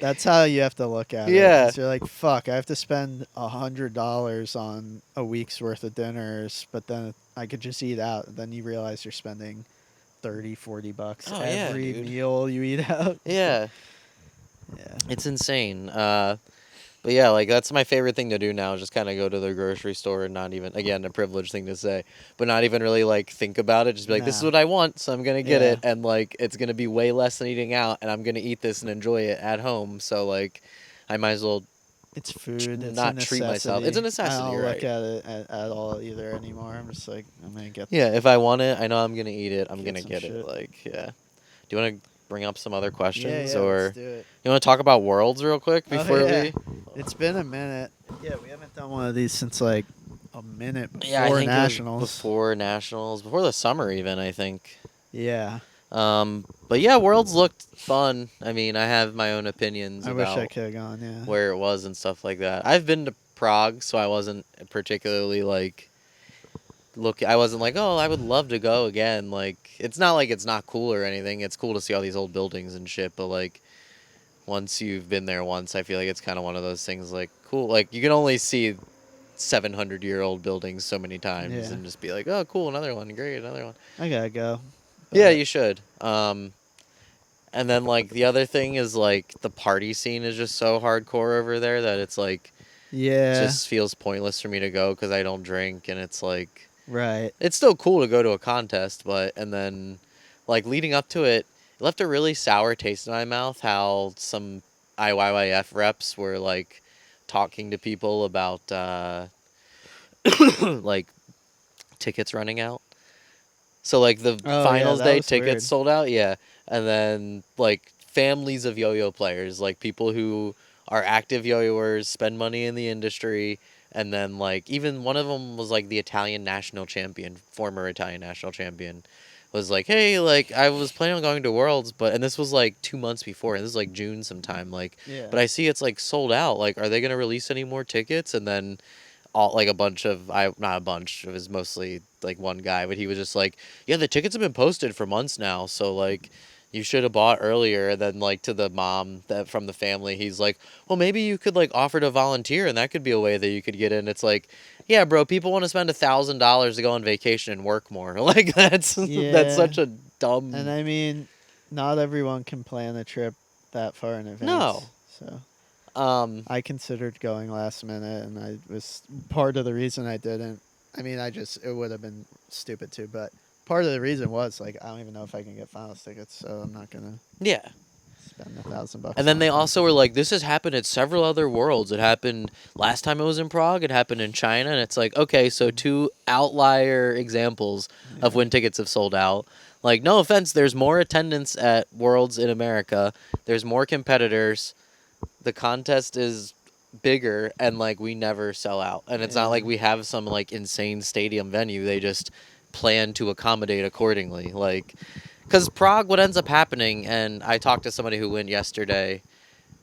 That's how you have to look at it. Yeah. You're like, fuck, I have to spend $100 on a week's worth of dinners, but then I could just eat out. And then you realize you're spending $30-$40 every meal you eat out. Yeah. It's insane. But yeah, like that's my favorite thing to do now, just kind of go to the grocery store and not even, again, a privileged thing to say, but not even really like think about it. Just be like, this is what I want, so I'm going to get it. And like, it's going to be way less than eating out, and I'm going to eat this and enjoy it at home. So like, I might as well It's food. It's a not treat myself. necessity. It's a I necessity, don't right? look at it at all either anymore. I'm just like, I'm gonna get Yeah, if I want it, I know I'm gonna eat it. I'm get gonna some get it. shit. Like, yeah. Do you want to bring up some other Yeah, questions, yeah. Let's or do it. you want to talk about worlds real quick Oh before yeah. we? It's been a minute. Yeah, we haven't done one of these since like a minute Yeah, I before think it was nationals. before nationals, before the summer even. I think. Yeah. But yeah, worlds looked fun. I mean, I have my own opinions I wish I about could have gone. Yeah. where it was and stuff like that. I've been to Prague, so I wasn't particularly like I wasn't like, oh, I would love to go again. Like, it's not like it's not cool or anything. It's cool to see all these old buildings and shit, but like once you've been there once, I feel like it's kind of one of those things like cool. Like you can only see 700-year-old buildings so many times Yeah. and just be like, oh, cool, another one, great, another one. I gotta go. Yeah, but- you should. And then like the other thing is like the party scene is just so hardcore over there that it's like Yeah. just feels pointless for me to go because I don't drink, and it's like Right. it's still cool to go to a contest, but and then like leading up to it, it left a really sour taste in my mouth. How some IYYF reps were like talking to people about like tickets running out. So like the Oh, yeah, finals that day was tickets weird. sold out, yeah, and then like families of yo-yo players, like people who are active yo-yoers, spend money in the industry, and then like even one of them was like the Italian national champion, former Italian national champion, was like, hey, like I was planning on going to Worlds, but and this was like 2 months before, and this is like June sometime, like, Yeah. but I see it's like sold out. Like, are they gonna release any more tickets? And then all like a bunch of not a bunch, it was mostly like one guy, but he was just like, yeah, the tickets have been posted for months now, so like you should have bought earlier. And then like to the mom that from the family, he's like, well, maybe you could like offer to volunteer and that could be a way that you could get in. It's like, yeah, bro, people want to spend $1,000 to go on vacation and work more. Like that's Yeah. such a dumb. And I mean, not everyone can plan a trip that far in advance. No. So um I considered going last minute, and I was part of the reason I didn't. I mean, it would have been stupid too, but part of the reason was like I don't even know if I can get finals tickets, so I'm not gonna yeah. spend $1,000. And then on they it. also were like, this has happened at several other worlds. It happened last time it was in Prague. It happened in China. And it's like, okay, so two outlier examples of Yeah. when tickets have sold out. Like, no offense, there's more attendance at worlds in America. There's more competitors. The contest is bigger, and like we never sell out. And it's not like Yeah. we have some like insane stadium venue. They just plan to accommodate accordingly. Like, because Prague, what ends up happening, and I talked to somebody who went yesterday,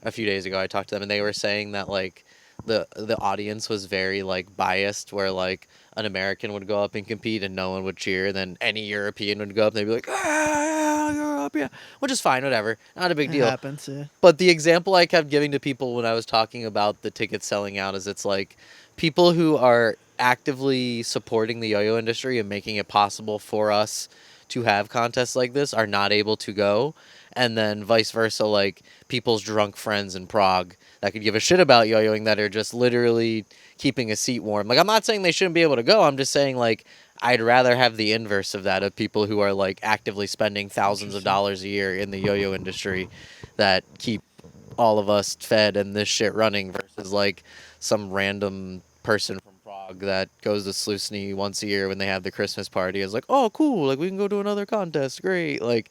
a few days ago. I talked to them, and they were saying that like the audience was very like biased, where like an American would go up and compete and no one would cheer, and then any European would go up and they'd be like, ah, Europe, yeah, which is fine, whatever, not a big It deal. happens. Yeah. But the example I kept giving to people when I was talking about the tickets selling out is it's like people who are actively supporting the yo-yo industry and making it possible for us to have contests like this are not able to go. And then vice versa, like people's drunk friends in Prague that could give a shit about yo-yoing that are just literally keeping a seat warm. Like, I'm not saying they shouldn't be able to go. I'm just saying, like, I'd rather have the inverse of that, of people who are like actively spending thousands of dollars a year in the yo-yo industry that keep all of us fed and this shit running, versus like some random person from Prague that goes to Slusny once a year when they have the Christmas party is like, oh cool, like we can go to another contest, great. Like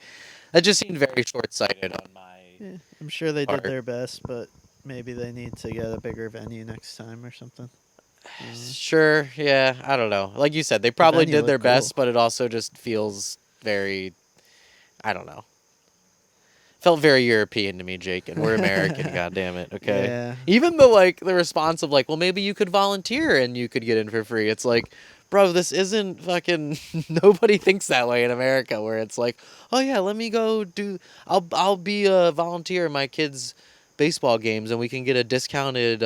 that just seemed very short-sighted on my Yeah. I'm sure they part. did their best, but maybe they need to get a bigger venue next time or something. Sure, yeah, I don't know. Like you said, they probably venue did their looked cool. best, but it also just feels very, I don't know. Felt very European to me, Jake, and we're American, God damn it, okay? Yeah. Even the like the response of like, well, maybe you could volunteer and you could get in for free. It's like, bro, this isn't fucking. Nobody thinks that way in America, where it's like, oh yeah, let me go do. I'll be a volunteer in my kids' baseball games, and we can get a discounted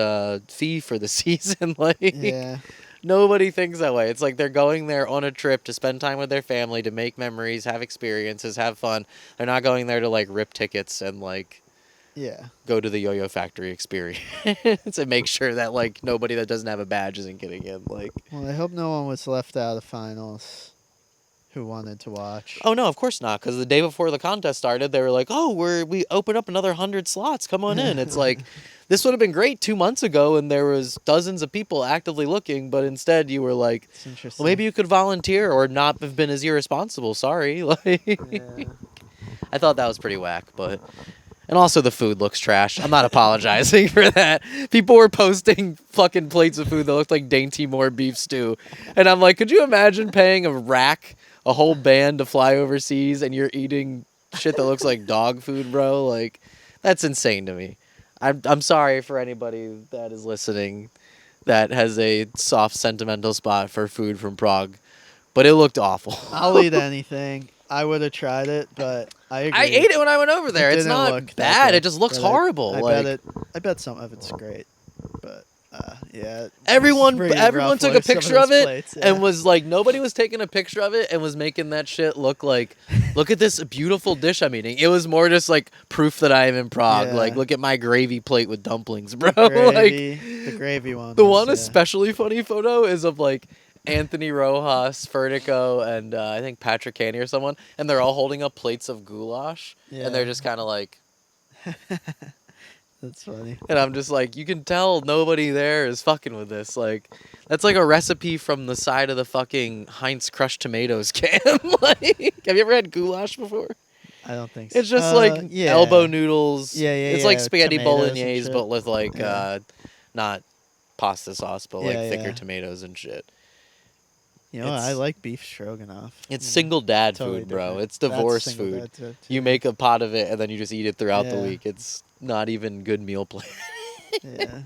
fee for the season. Like, Yeah. nobody thinks that way. It's like they're going there on a trip to spend time with their family, to make memories, have experiences, have fun. They're not going there to like rip tickets and like Yeah. go to the yo-yo factory experience and make sure that like nobody that doesn't have a badge isn't getting in. Like, Well, I hope no one was left out of finals. who wanted to watch. Oh no, of course not. Because the day before the contest started, they were like, "Oh, we open up another 100 slots. Come on in." It's like, this would have been great 2 months ago, and there was dozens of people actively looking. But instead, you were like, It's interesting. "Well, maybe you could volunteer or not have been as irresponsible." Sorry, like, Yeah. I thought that was pretty whack, but. And also the food looks trash. I'm not apologizing for that. People were posting fucking plates of food that looked like Dainty Moore beef stew. And I'm like, could you imagine paying a whole band to fly overseas and you're eating shit that looks like dog food, bro? Like, that's insane to me. I'm sorry for anybody that is listening that has a soft sentimental spot for food from Prague, but it looked awful. I'll eat anything. I would have tried it, but I agree. I ate it when I went over there. It's didn't not look that bad. good, It just looks but horrible. I bet some of it's great, but yeah. Everyone it's pretty everyone rough took a with some picture of those it plates, and yeah. was like, nobody was taking a picture of it and was making that shit look like, look at this beautiful dish I'm eating. It was more just like proof that I am in Prague. Yeah. Like, look at my gravy plate with dumplings, bro. Gravy, Like, the gravy one. the was, one especially funny photo is of like Anthony Rojas, Fertico, and I think Patrick Canny or someone, and they're all holding up plates of goulash, and they're Yeah. just kind of like, That's funny. and I'm just like, you can tell nobody there is fucking with this. Like, that's like a recipe from the side of the fucking Heinz crushed tomatoes can. Like, have you ever had goulash before? I don't think so. It's just like yeah. elbow noodles. Yeah, yeah, It's like yeah, spaghetti tomatoes and bolognese, shit. but with like Yeah. not pasta sauce, but like Yeah, thicker yeah. tomatoes and shit. You know, It's- I like beef stroganoff. It's single dad Totally food, bro. different. It's That's divorce single food. dad too. You make a pot of it and then you just eat it throughout the Yeah. week. It's not even good meal plan. Yeah.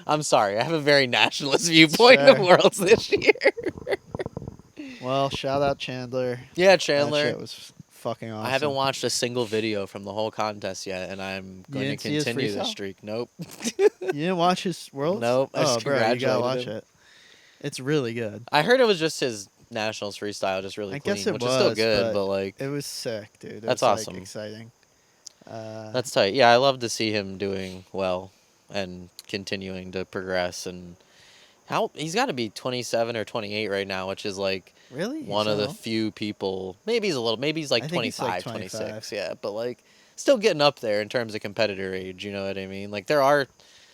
I'm sorry. I have a very nationalist viewpoint of Fair. Worlds this year. Well, shout out Chandler. Yeah, That Chandler. shit was fucking awesome. I haven't watched a single video from the whole contest yet, and I'm going to didn't see his continue this freestyle? streak. Nope. You didn't watch his Worlds? Nope, I Oh, just bro, you gotta congratulated watch him. it. It's really good. I heard it was just his Nationals freestyle, just really I clean, guess it which is still was, good, but but like, It was sick, dude. It That's was, awesome. Like, exciting. that's tight. Yeah, I love to see him doing well and continuing to progress. And he's got to be 27 or 28 right now, which is like Really? one of the So? few people. Maybe he's like I think he's 25, like 26. 25. Yeah, but like still getting up there in terms of competitor age. You know what I mean? Like there are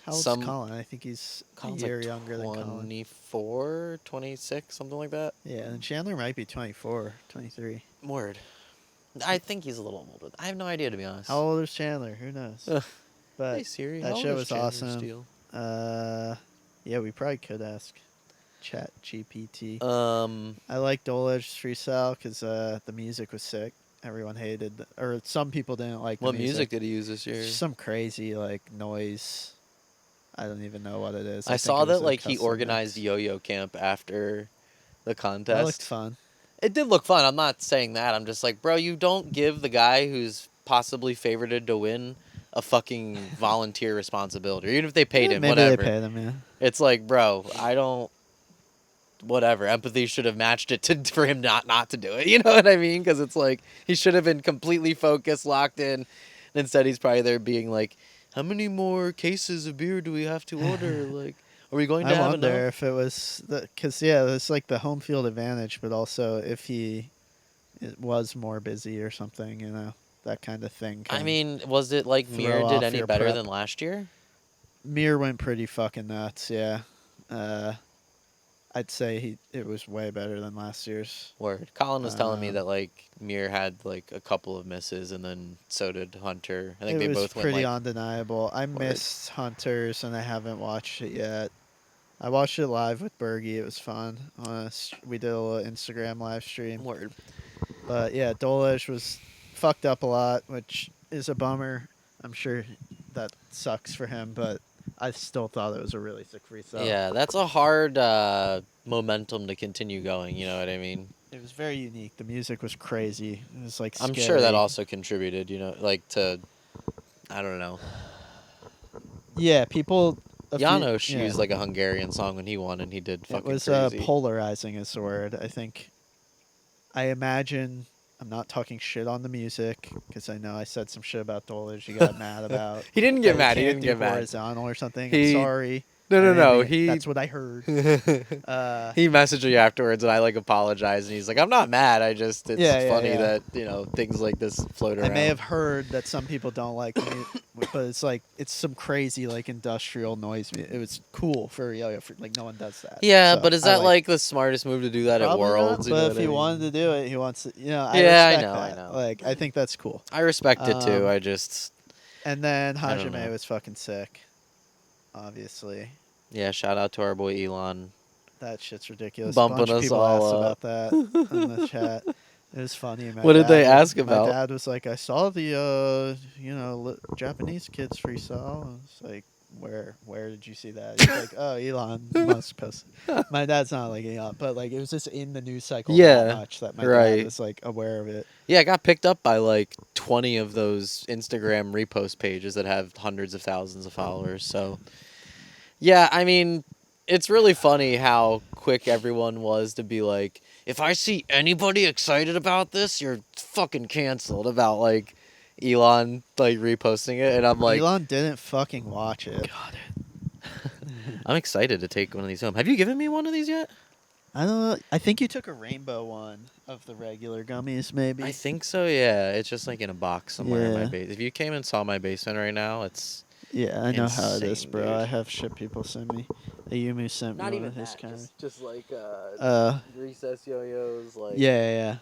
How old's some. Colin? I think he's Colin's a year like younger than Colin. 24, 26, something like that. Yeah, and Chandler might be 24, 23. Word. I think he's a little older. I have no idea, to be honest. How old is Chandler? Who knows? Ugh. But Hey Siri, that how shit old is was Chandler awesome. Steele? Yeah, we probably could ask Chat GPT. Um, I like Dolej's freestyle because the music was sick. Everyone hated, or some people didn't like the what music did he use this year? Just some crazy like noise. I don't even know what it is. I think saw it was that a like he custom organized mix. YoYo camp after the contest. That looked fun. It did look fun. I'm not saying that. I'm just like, bro, you don't give the guy who's possibly favorited to win a fucking volunteer responsibility, or even if they paid him, Maybe whatever. they paid him. Yeah. It's like, bro, I don't. Whatever. Empathy should have matched it for him not to do it. You know what I mean? Because it's like he should have been completely focused, locked in. And instead, he's probably there being like, "How many more cases of beer do we have to order? Like, are we going to I have wonder enough?" if it was because it's like the home field advantage, but also if it was more busy or something, that kind of thing. I mean, was it like throw Mir did off any your better prep. than last year? Mir went pretty fucking nuts. Yeah, I'd say it was way better than last year's. Word. Colin was telling me Um, that like Mir had like a couple of misses, and then so did Hunter. I think It they was both went pretty like. undeniable. I missed Hunters and I haven't watched it yet. I watched it live with Bergie. It was fun. We did a little Instagram live stream. Word. But yeah, Dolej was fucked up a lot, which is a bummer. I'm sure that sucks for him, but I still thought it was a really sick freestyle. Yeah, that's a hard momentum to continue going. You know what I mean? It was very unique. The music was crazy. It was like I'm sure that scary. also contributed. You know, like to, I don't know. Yeah, people. János yeah. used like a Hungarian song when he won, and he did fucking It was crazy. polarizing is the word. I imagine, I'm not talking shit on the music, because I know I said some shit about Dolej you got mad about. He didn't get that mad. He can't didn't do get mad. horizontal or something. He- I'm sorry. No. That's what I heard. He messaged me afterwards, and I like apologized, and he's like, "I'm not mad. It's funny that things like this float around." I may have heard that some people don't like me, but it's some crazy like industrial noise. It was cool for yo-yo. Like no one does that. Yeah, So but is that like the smartest move to do that at probably Worlds? not, but if he wanted to do it, he wants to. I Yeah, respect I that. know. Like I think that's cool. I respect it too. And then I don't know. Hajime was fucking sick. Obviously. Yeah, shout out to our boy Elon. That shit's ridiculous. Bumping a bunch of us people all asked up. about that in the chat. It was funny. What did they ask about? My dad was like, I saw the Japanese kids freestyle. I was like, where did you see that? He's like, oh, Elon Musk posted. My dad's not like Elon, but like it was just in the news cycle that much that my dad was like aware of it. Yeah, it got picked up by like 20 of those Instagram repost pages that have hundreds of thousands of followers. So yeah, I mean, it's really funny how quick everyone was to be like, if I see anybody excited about this, you're fucking canceled, about like Elon like reposting it, and I'm like, Elon didn't fucking watch it. Got it. I'm excited to take one of these home. Have you given me one of these yet? I don't know. I think you took a rainbow one of the regular gummies, maybe. I think so, yeah. It's just like in a box somewhere in my Yeah. basement. If you came and saw my basement right now, it's Yeah, I know how it is, insane, bro. dude. I have shit people send me. Ayumu sent me not one even of his that. kind. Just like recess yo-yos. Like Yeah.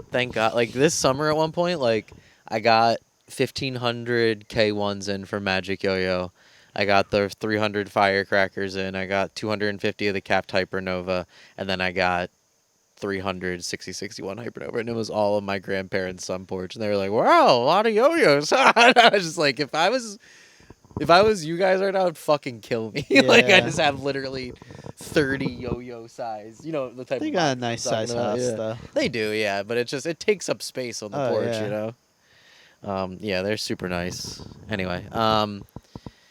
thank God. Like this summer at one point, like I got 1,500 K1s in for Magic Yo-Yo. I got the 300 firecrackers in. I got 250 of the capped Hypernova, and then I got 300 6061 Hypernova, and it was all on my grandparents' sun porch, and they were like, "Wow, a lot of yo-yos." And I was just like, if I was you guys right now, it'd fucking kill me. Like I just have literally 30 yo-yo size. The type. They of got a box nice I'm talking size about, house, yeah. though. They do, yeah, but it takes up space on the porch, yeah. Yeah, they're super nice. Anyway,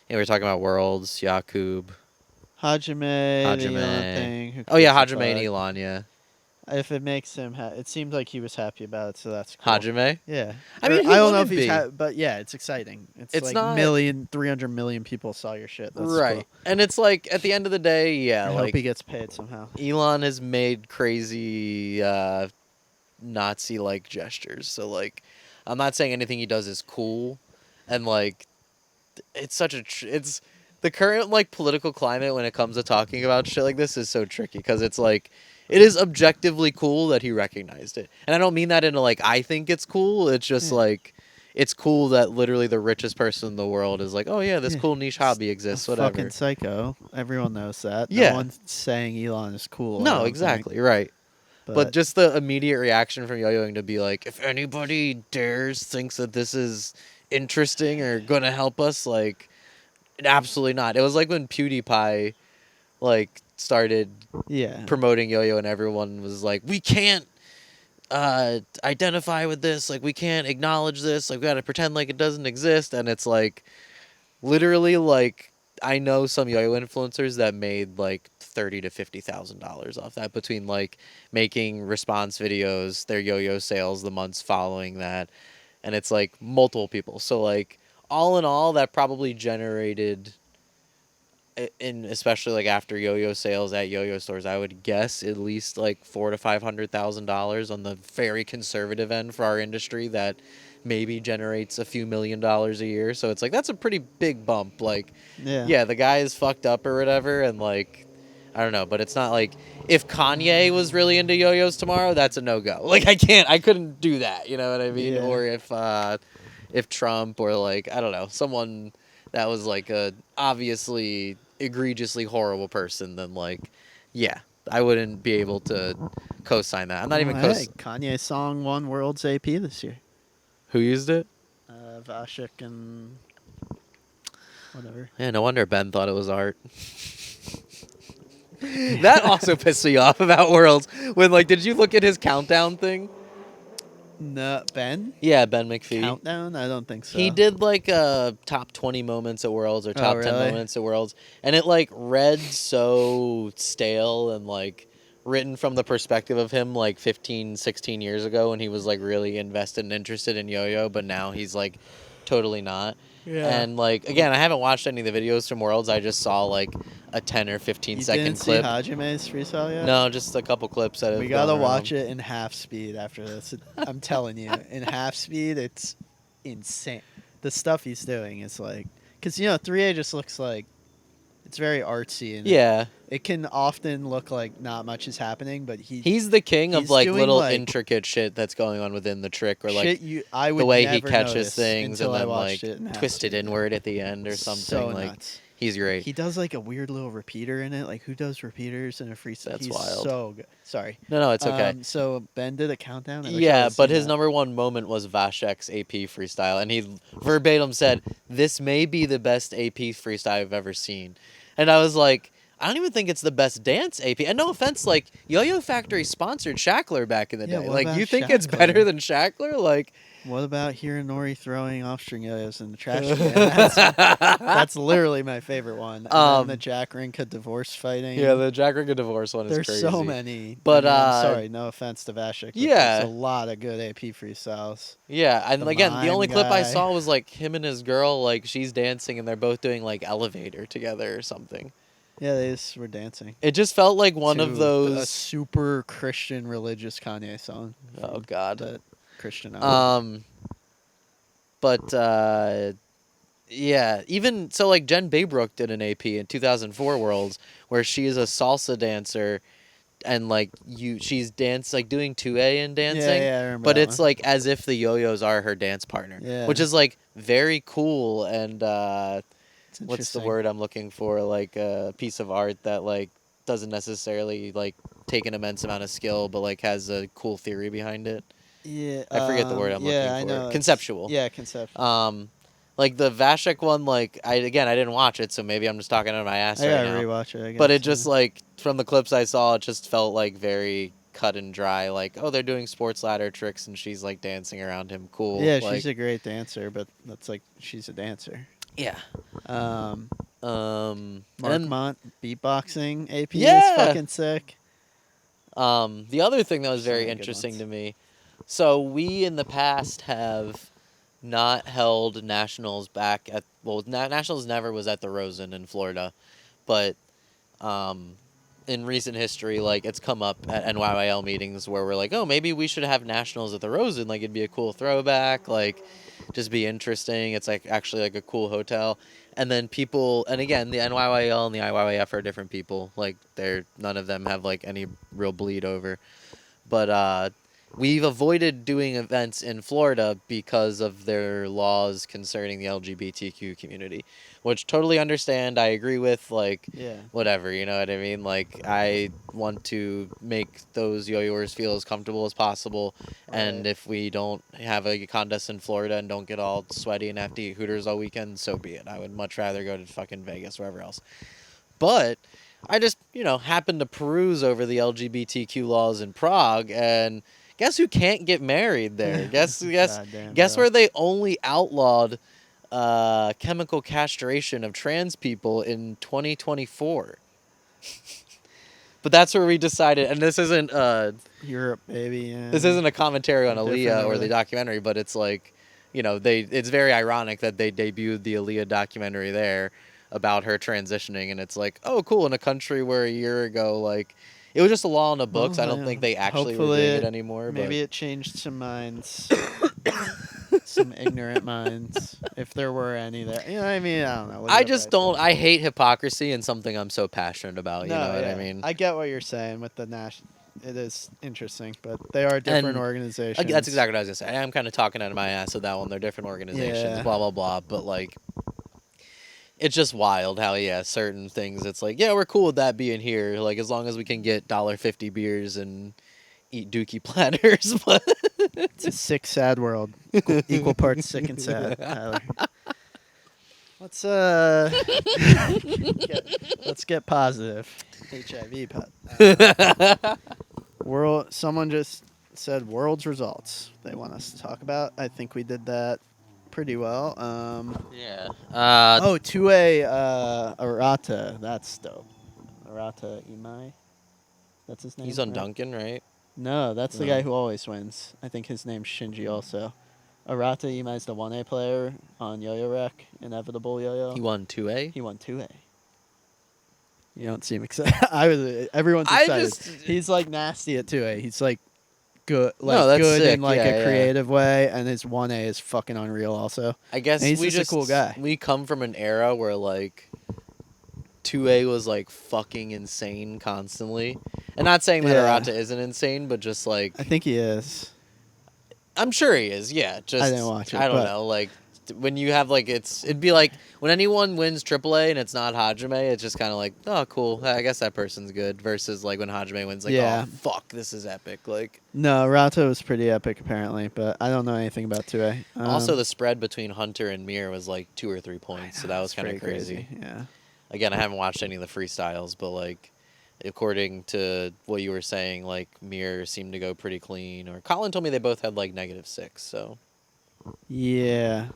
we were talking about Worlds, Yakub, Hajime. The Elon thing. Who Oh yeah, cares Hajime and about it? Elon, yeah. If it makes him, it seems like he was happy about it, so that's cool. Hajime? Yeah. I mean, I don't know if wouldn't he's be? but yeah, it's exciting. It's like not 300 million people saw your shit. That's right. Cool. And it's like at the end of the day, yeah, I like hope he gets paid somehow. Elon has made crazy Nazi-like gestures. So like, I'm not saying anything he does is cool, and like, it's such a it's the current like political climate when it comes to talking about shit like this is so tricky because it's like. It is objectively cool that he recognized it. And I don't mean that in a, like, I think it's cool. It's just, like, it's cool that literally the richest person in the world is like, oh, yeah, this cool niche hobby exists, whatever. Fucking psycho. Everyone knows that. Yeah. No one's saying Elon is cool. No, exactly, right. But just the immediate reaction from yo-yoing to be like, if anybody thinks that this is interesting or going to help us, like, absolutely not. It was like when PewDiePie, like, started promoting yo-yo and everyone was like, we can't identify with this, like we can't acknowledge this, like we gotta pretend like it doesn't exist. And it's like literally, like, I know some yo-yo influencers that made like $30,000 to $50,000 off that between like making response videos, their yo-yo sales the months following that, and it's like multiple people. So like all in all, that probably generated, in especially like after yo-yo sales at yo-yo stores, I would guess at least like $400,000 to $500,000 on the very conservative end for our industry. That maybe generates a few $1,000,000 a year. So it's like that's a pretty big bump. Like, yeah, the guy is fucked up or whatever, and like, I don't know, but it's not like if Kanye was really into yo-yos tomorrow, that's a no-go. Like I couldn't do that. You know what I mean? Or if Trump or like I don't know, someone that was like a obviously egregiously horrible person, then like, yeah, I wouldn't be able to co-sign that. I'm not even Kanye's song won World's AP this year. Who used it? Vashik and whatever. Yeah, no wonder Ben thought it was art. That also pissed me off about Worlds. When like, did you look at his countdown thing? No, Ben? Yeah, Ben McPhee. Countdown? I don't think so. He did like top 20 moments at Worlds or top 10 moments at Worlds, and it like read so stale and like written from the perspective of him like 15, 16 years ago when he was like really invested and interested in yo-yo, but now he's like totally not. Yeah. And like again, I haven't watched any of the videos from Worlds. I just saw like a 10 or 15 You second didn't clip. see Hajime's freestyle yet? No, just a couple clips that have We gone gotta around. watch it in half speed after this. I'm telling you, in half speed, it's insane. The stuff he's doing is like, because 3A just looks like it's very artsy and Yeah. it can often look like not much is happening, but He's the king of he's like doing, little like, intricate shit that's going on within the trick, or like shit I would the way he never catches notice things until and I then watched like it in half twist it speed. inward at the end or something. So like nuts. he's great. He does like a weird little repeater in it. Like, who does repeaters in a freestyle? That's He's wild. so good. Sorry. No, it's okay. So Ben did a countdown. I wish I Yeah, would've but seen his that. #1 moment was Vashek's AP freestyle, and he verbatim said, "This may be the best AP freestyle I've ever seen," and I was like, I don't even think it's the best dance AP. And no offense, like Yo-Yo Factory sponsored Shackler back in the Yeah, day. what Like, about you think it's Shackler? better than Shackler? Like, What about Hiranori throwing off-string yo-yos in the trash can? That's literally my favorite one. And then the Jack Rinka divorce fighting. Yeah, the Jack Rinka divorce one is There's crazy. so many. But I'm sorry, no offense to Vashek. But yeah, there's a lot of good AP freestyles. Yeah, and The again, the only mime clip I guy. saw was like him and his girl, like she's dancing and they're both doing like Elevator together or something. Yeah, they just were dancing. It just felt like one to of those a super Christian religious Kanye song. Oh God. That Christian. But yeah, even so, like Jen Baybrook did an AP in 2004 Worlds where she is a salsa dancer, and like she's like doing 2A and dancing. Yeah, I remember but that it's one. like as if the Yo-Yos are her dance partner, Yeah. which is like very cool and It's what's the interesting. word I'm looking for? Like a piece of art that like doesn't necessarily like take an immense amount of skill, but like has a cool theory behind it. Yeah, I forget the word I'm looking for. I know. Conceptual. Yeah, conceptual. Like the Vashek one, like I didn't watch it, so maybe I'm just talking out of my ass I right gotta now. rewatch it. I guess, But it just like from the clips I saw, it just felt like very cut and dry. Like, oh, they're doing sports ladder tricks and she's like dancing around him. Cool. Yeah, like, she's a great dancer, but that's like she's a dancer. Yeah. Mark Mont beatboxing AP Yeah. is fucking sick. The other thing that was So very many good interesting ones. to me. So we in the past have not held nationals back at nationals never was at the Rosen in Florida, but in recent history, like it's come up at NYYL meetings where we're like, oh, maybe we should have nationals at the Rosen. Like it'd be a cool throwback. Like just be interesting. It's like actually like a cool hotel. And then people, and again, the NYYL and the IYYF are different people. Like none of them have like any real bleed over. But we've avoided doing events in Florida because of their laws concerning the LGBTQ community, which totally understand. I agree with, like, Yeah. whatever, you know what I mean? Like, I want to make those yo-yoers feel as comfortable as possible. And Right. if we don't have a contest in Florida and don't get all sweaty and have to eat Hooters all weekend, so be it. I would much rather go to fucking Vegas or wherever else. But I just, happened to peruse over the LGBTQ laws in Prague, and guess who can't get married there? Guess Goddamn, guess bro. where they only outlawed chemical castration of trans people in 2024. But that's where we decided, and this isn't Europe, baby. Yeah. this isn't a commentary on Different Aaliyah over or the there. documentary, but it's like, it's very ironic that they debuted the Aaliyah documentary there about her transitioning, and it's like, oh, cool, in a country where a year ago, like, it was just a law in the books. Well, I don't think they actually were hopefully doing it anymore. Maybe but it changed some minds. Some ignorant minds, if there were any there. You know what I mean? I don't know. Look it I up just right don't. I hate hypocrisy and something I'm so passionate about. now. You know what I Yeah. mean? I get what you're saying with the Nash. It is interesting, but they are different And organizations. That's exactly what I was gonna say. I'm kind of talking out of my ass with that one. They're different organizations. Yeah. Blah blah blah. But like, it's just wild how certain things. It's like we're cool with that being here. Like as long as we can get $1.50 beers and eat Dookie platters. But It's a sick, sad world. Equal parts sick and sad, Tyler. Let's let's get positive. HIV world. Someone just said world's results. They want us to talk about. I think we did that pretty well. yeah. 2A Arata. That's dope. Arata Imai. That's his name. He's on right? Duncan, right? No, that's the No. guy who always wins. I think his name's Shinji also. Arata Ima's the 1A player on Yo-Yo Rec, Inevitable Yo-Yo. He won 2A? He won 2A. You don't seem excited. Everyone's I excited. just... He's like nasty at 2A. He's like good, No, that's good sick. in like Yeah, a yeah. creative way, and his 1A is fucking unreal also. I guess And he's we just a cool guy. We come from an era where like 2A was like fucking insane constantly. And not saying that Yeah. Arata isn't insane, but just like I think he is. I'm sure he is. Yeah, just I didn't watch it, I don't but- know. Like when you have like it'd be like when anyone wins AAA and it's not Hajime, it's just kind of like, oh cool, I guess that person's good. Versus like when Hajime wins, like, Yeah. oh fuck, this is epic. Like No, Rato was pretty epic apparently, but I don't know anything about 2A. also the spread between Hunter and Mir was like 2 or 3 points, so that was kind of crazy. Yeah. Again, I haven't watched any of the freestyles, but like according to what you were saying, like Mir seemed to go pretty clean. Or Colin told me they both had like -6, so Yeah.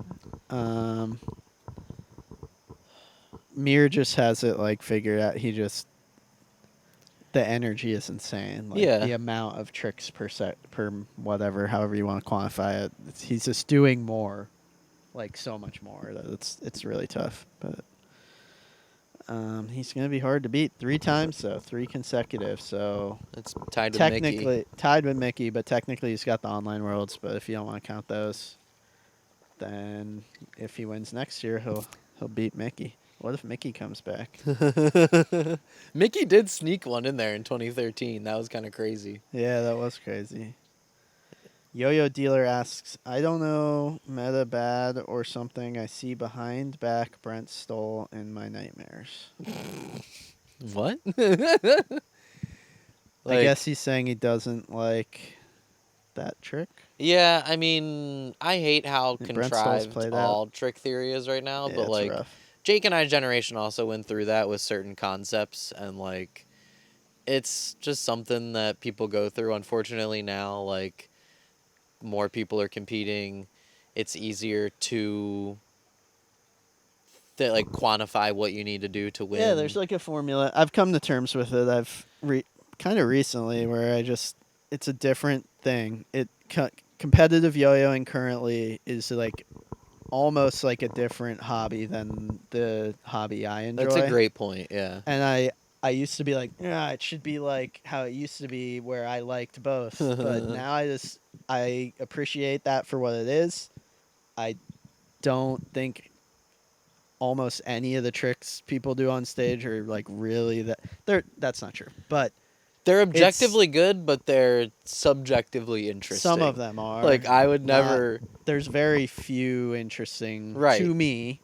Mir just has it like figured out. He just the energy is insane. Like, Yeah. The amount of tricks per set per whatever, however you want to quantify it. He's just doing more, like so much more. That it's really tough. But he's gonna be hard to beat 3 times, so 3 consecutive. So it's tied with technically Mickey. tied with Mickey, but technically he's got the online worlds. But if you don't want to count those, then if he wins next year, he'll beat Mickey. What if Mickey comes back? Mickey did sneak one in there in 2013. That was kind of crazy. Yeah, that was crazy. Yo-Yo Dealer asks, I don't know, meta bad or something I see behind back Brent stole in my nightmares. What? I guess he's saying he doesn't like that trick. Yeah, I mean, I hate how Yeah, Brent Stoll's contrived played all trick theory is right now, Yeah, but it's like rough. Jake and I's generation also went through that with certain concepts, and like it's just something that people go through. Unfortunately now, like more people are competing, it's easier to like quantify what you need to do to win. Yeah, there's like a formula. I've come to terms with it. I've kind of recently where it's a different thing. Competitive yo-yoing currently is like almost like a different hobby than the hobby I enjoy. That's a great point, yeah. And I used to be like, yeah, it should be like how it used to be where I liked both. But now I appreciate that for what it is. I don't think almost any of the tricks people do on stage are like really that's not true. But they're objectively good, but they're subjectively interesting. some of them are. Like I would never. There's very few interesting to me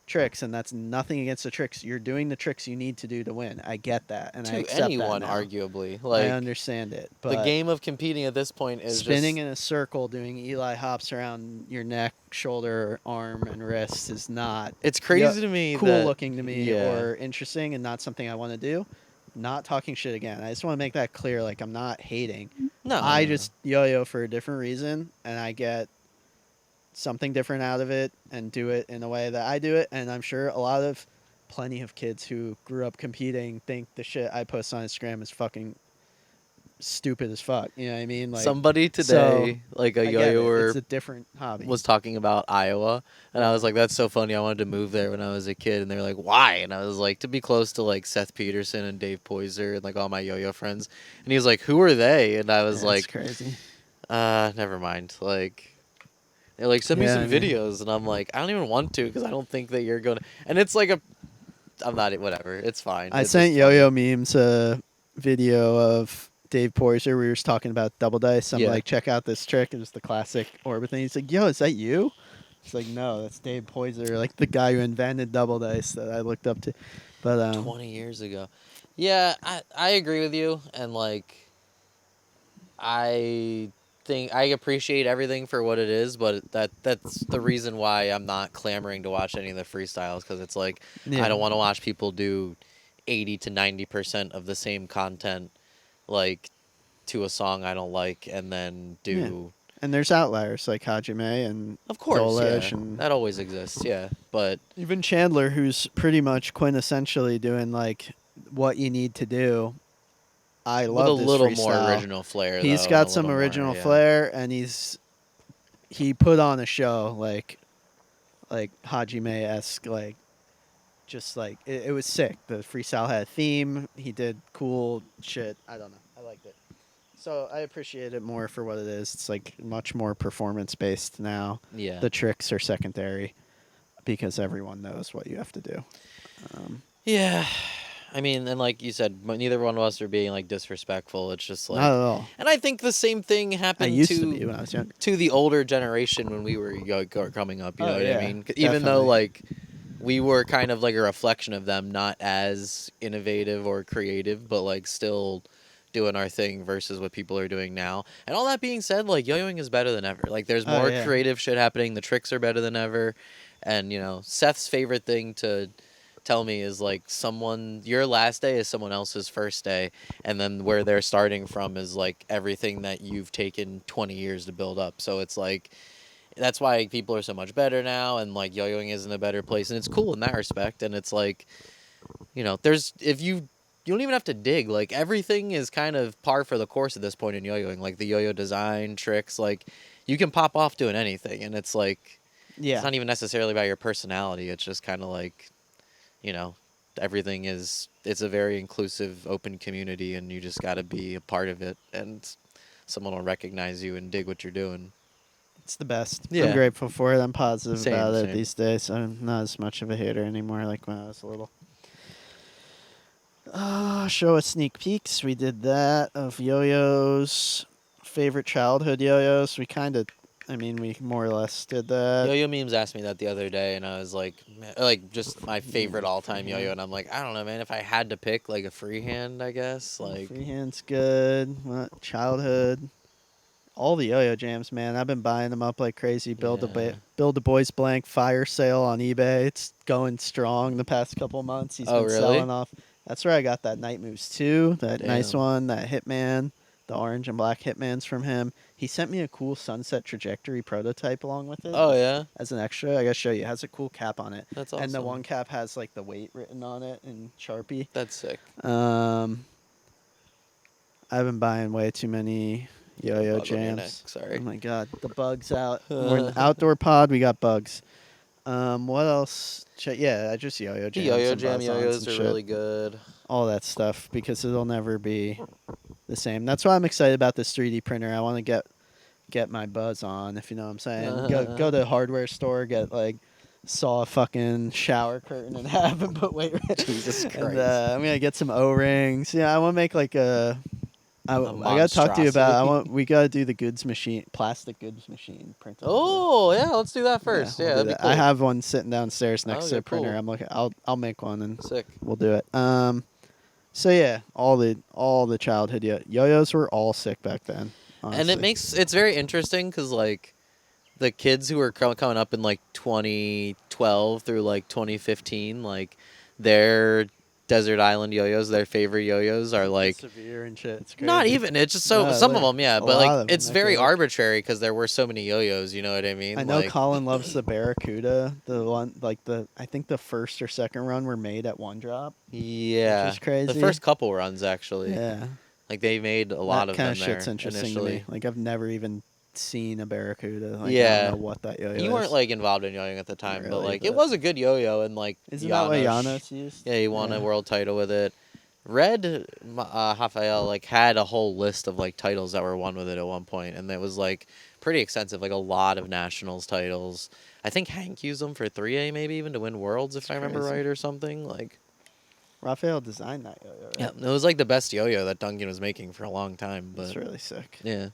tricks, and that's nothing against the tricks. You're doing the tricks you need to do to win. I get that, and I accept anyone that now. arguably. Like I understand it, but the game of competing at this point is spinning just, in a circle, doing Eli hops around your neck, shoulder, arm, and wrist is not. It's crazy to me. Cool looking to me, yeah. or interesting, and not something I want to do. Not talking shit again. I just want to make that clear. Like I'm not hating. No, I just yo-yo for a different reason, and I get something different out of it and do it in the way that I do it. And I'm sure plenty of kids who grew up competing think the shit I post on Instagram is fucking stupid as fuck. You know what I mean? Like somebody today, like a yo-yoer, it's a different hobby. was talking about Iowa, and I was like, "That's so funny. I wanted to move there when I was a kid." And they were like, "Why?" And I was like, "To be close to like Seth Peterson and Dave Poyser and like all my yo-yo friends." And he was like, "Who are they?" And I was like, crazy. Never mind." Like, they're like, "Send me some man. videos," and I'm like, "I don't even want to because I don't think that you're gonna." And it's like I'm not. Whatever. It's fine. I It's sent just Yo-Yo Memes a video of Dave Poyser. We were just talking about double dice. I'm Yeah. like, check out this trick. It was the classic orbit thing. He's like, yo, is that you? It's like, no, that's Dave Poyser, like the guy who invented double dice that I looked up to. But 20 years ago. Yeah, I agree with you, and like I think I appreciate everything for what it is, but that's the reason why I'm not clamoring to watch any of the freestyles, because it's like Yeah. I don't want to watch people do 80 to 90% of the same content like to a song I don't like, and then do and there's outliers like Hajime and of course Dolish yeah, and that always exists, yeah, but even Chandler, who's pretty much quintessentially doing like what you need to do. I with love a this little freestyle. more original flair. He's though, got and a some little original more, yeah. flair, and he's he put on a show like Hajime-esque, like just like it was sick. The freestyle had a theme. He did cool shit. I don't know. I liked it. So I appreciate it more for what it is. It's like much more performance based now. Yeah. The tricks are secondary because everyone knows what you have to do. Yeah. I mean, and like you said, neither one of us are being like disrespectful. It's just like, Not at all. and I think the same thing I happened used to be when I was younger. to the older generation when we were coming up. You know what I mean? Even though definitely. like we were kind of like a reflection of them, not as innovative or creative, but like still doing our thing versus what people are doing now. And all that being said, like yo-yoing is better than ever. Like there's more creative shit happening. The tricks are better than ever. And you know, Seth's favorite thing to tell me is like your last day is someone else's first day, and then where they're starting from is like everything that you've taken 20 years to build up. So it's like that's why people are so much better now, and like yo-yoing is in a better place, and it's cool in that respect. And it's like, you know, there's if you don't even have to dig, like everything is kind of par for the course at this point in yo-yoing. Like the yo-yo design tricks, like you can pop off doing anything, and it's like it's not even necessarily about your personality. It's just kind of like, you know, it's a very inclusive, open community, and you just got to be a part of it, and someone will recognize you and dig what you're doing. It's the best. Yeah. I'm grateful for it. I'm positive about it Same. these days. I'm not as much of a hater anymore like when I was little. Show us sneak peeks. We did that of yo-yos. Favorite childhood yo-yos. We more or less did that. Yo-yo memes asked me that the other day, and I was like just my favorite all-time yo-yo, and I'm like, I don't know, man. If I had to pick like a freehand, I guess like freehand's good. Childhood. All the yo-yo jams, man. I've been buying them up like crazy. Build a Boys Blank fire sale on eBay. It's going strong the past couple months. He's been selling off. That's where I got that Night Moves 2, that nice one, that Hitman, the orange and black Hitmans from him. He sent me a cool Sunset Trajectory prototype along with it. Oh, yeah? As an extra. I got to show you. It has a cool cap on it. That's awesome. And the one cap has like the weight written on it in Sharpie. That's sick. I've been buying way too many yo-yo jams. Sorry. Oh my god, the bugs out. We're in the outdoor pod. We got bugs. What else? I just yo-yo jams. The yo-yo jam yo-yos are really good. All that stuff, because it'll never be the same. That's why I'm excited about this 3D printer. I want to get my buzz on, if you know what I'm saying. Go to the hardware store, saw a fucking shower curtain in half and put weight. Jesus Christ. And, I'm gonna get some O-rings. Yeah, I want to make like a. I gotta talk to you about. We gotta do the goods machine, plastic goods machine printing. Oh yeah, let's do that first. Yeah, that'd be cool. I have one sitting downstairs next to the printer. Cool. I'm looking. I'll make one and sick. We'll do it. So yeah, all the childhood yo-yos were all sick back then. Honestly. And it's very interesting because like the kids who were coming up in like 2012 through like 2015, like their desert island yo-yos, their favorite yo-yos are like severe and shit. It's crazy. Not even. It's just some of them, yeah, but like it's very like arbitrary because there were so many yo-yos. You know what I mean? I know Colin loves the Barracuda. The one I think the first or second run were made at One Drop. Yeah, which is crazy. The first couple runs actually. Yeah, like they made a lot of them there. That kind of shit's interesting initially. to me. Like I've never even seen a Barracuda. Like, yeah, I don't know what that yo-yo is. You weren't like involved in yo-yoing at the time, really, but like it was a good yo-yo, and like isn't that what Janos used? Yeah, he won a world title with it. Red Rafael like had a whole list of like titles that were won with it at one point, and it was like pretty extensive, like a lot of nationals titles. I think Hank used them for 3A maybe even to win worlds if I remember right or something. Like Raphael designed that yo-yo, right? Yeah, it was like the best yo-yo that Duncan was making for a long time. But it's really sick. Yeah.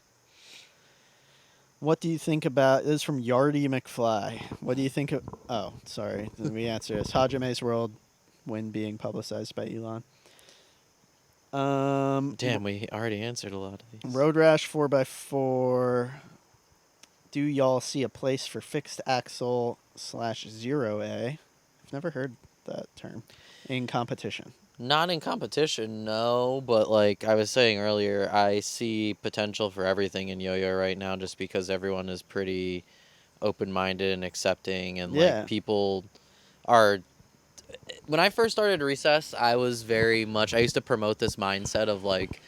What do you think about this is from Yardy McFly? What do you think of? Oh, sorry, we answer this. Hajame's World win being publicized by Elon. Damn, we already answered a lot of these. Road Rash 4x4. Do y'all see a place for fixed axle /0A? I've never heard that term in competition. Not in competition, no. But like I was saying earlier, I see potential for everything in yo-yo right now, just because everyone is pretty open-minded and accepting, and like people are. When I first started Recess, I was very much. I used to promote this mindset of like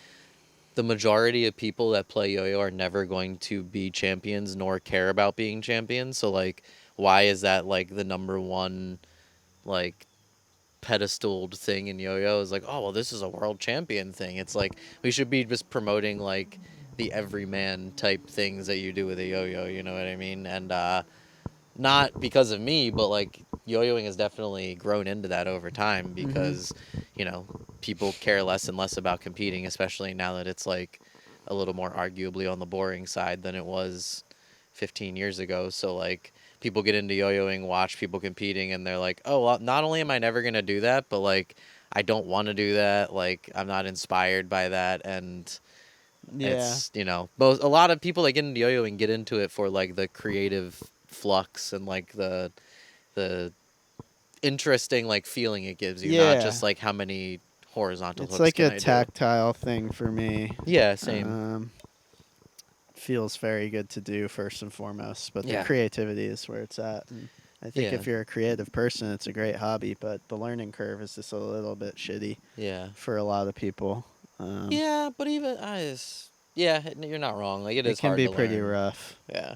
the majority of people that play yo-yo are never going to be champions nor care about being champions. So like, why is that like the number one like pedestaled thing in yo-yo? Is like, oh well, this is a world champion thing. It's like we should be just promoting like the everyman type things that you do with a yo-yo. You know what I mean? And not because of me, but like yo-yoing has definitely grown into that over time because, you know, people care less and less about competing, especially now that it's like a little more arguably on the boring side than it was 15 years ago. So like people get into yo-yoing, watch people competing, and they're like, oh, well, not only am I never going to do that, but like I don't want to do that. Like I'm not inspired by that. And Yeah. it's, you know, both a lot of people that get into yo-yoing get into it for like the creative flux and like the interesting like feeling it gives you, not Yeah. just like how many horizontal It's hooks like can a I do. tactile thing for me. Yeah, same. Feels very good to do first and foremost, but the Yeah. creativity is where it's at. And I think Yeah. if you're a creative person, it's a great hobby, but the learning curve is just a little bit shitty Yeah. for a lot of people. Yeah, but even yeah, you're not wrong. Like it It is can hard be to pretty learn. rough. Yeah.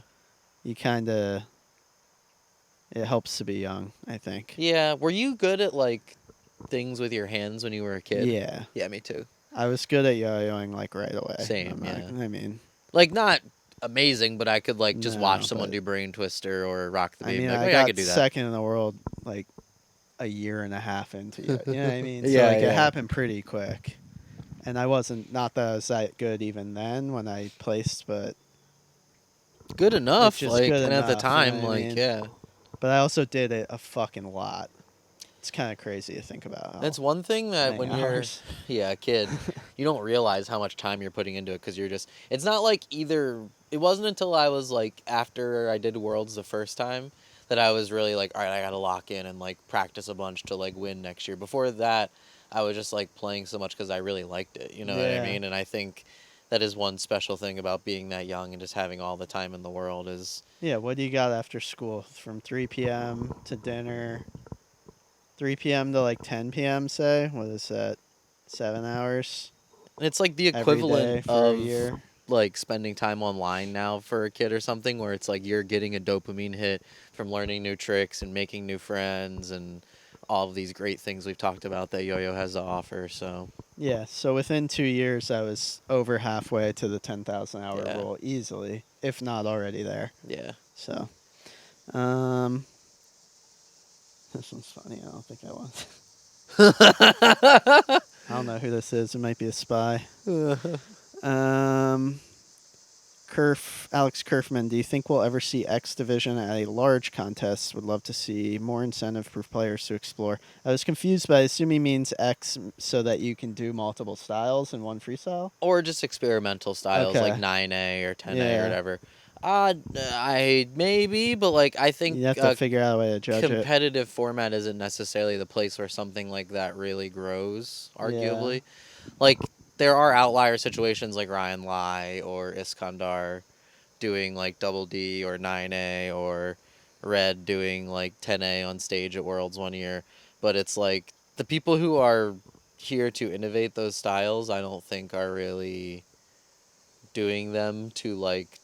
You kind of, it helps to be young, I think. Yeah. Were you good at like things with your hands when you were a kid? Yeah. Yeah, me too. I was good at yo-yoing like right away. Same, yeah. I mean, Like not amazing, but I could like just watch no, someone but do brain twister or rock the I baby. mean, Like, oh I yeah, I got could do that. second in the world like a year and a half into it. You know what I mean? So Yeah, like yeah. it happened pretty quick. And I wasn't, not that I was that good even then when I placed, but Good enough. it's just Like, good and at the enough. You know time, what I like, mean? yeah. But I also did it a fucking lot. It's kind of crazy to think about. That's one thing that many when you're, hours. yeah, a kid, you don't realize how much time you're putting into it because you're just, it's not like either, it wasn't until I was like, after I did Worlds the first time that I was really like, all right, I got to lock in and like practice a bunch to like win next year. Before that, I was just like playing so much because I really liked it. You know what I Yeah. mean? And I think that is one special thing about being that young and just having all the time in the world is, Yeah, what do you got after school? From 3 p.m. to dinner, 3 p.m. to like 10 p.m., say? What is that? 7 hours and it's like the every day equivalent for a of year? like spending time online now for a kid or something where it's like you're getting a dopamine hit from learning new tricks and making new friends and all of these great things we've talked about that yo-yo has to offer. So Yeah, so within 2 years, I was over halfway to the 10,000 hour Yeah. rule easily, if not already there. yeah. So, this one's funny. I don't think I want. I don't know who this is. It might be a spy. Alex Kerfman, do you think we'll ever see X Division at a large contest? Would love to see more incentive for players to explore. I was confused, but I assume he means X so that you can do multiple styles in one freestyle. Or just experimental styles Okay. like 9A or 10A Yeah. or whatever. I maybe, but like I think You have to figure out a way to judge it. competitive format isn't necessarily the place where something like that really grows, arguably. Like, there are outlier situations like Ryan Lai or Iskandar doing, like, Double D or 9A or Red doing, like, 10A on stage at Worlds one year. But it's like, the people who are here to innovate those styles, I don't think are really doing them to, like,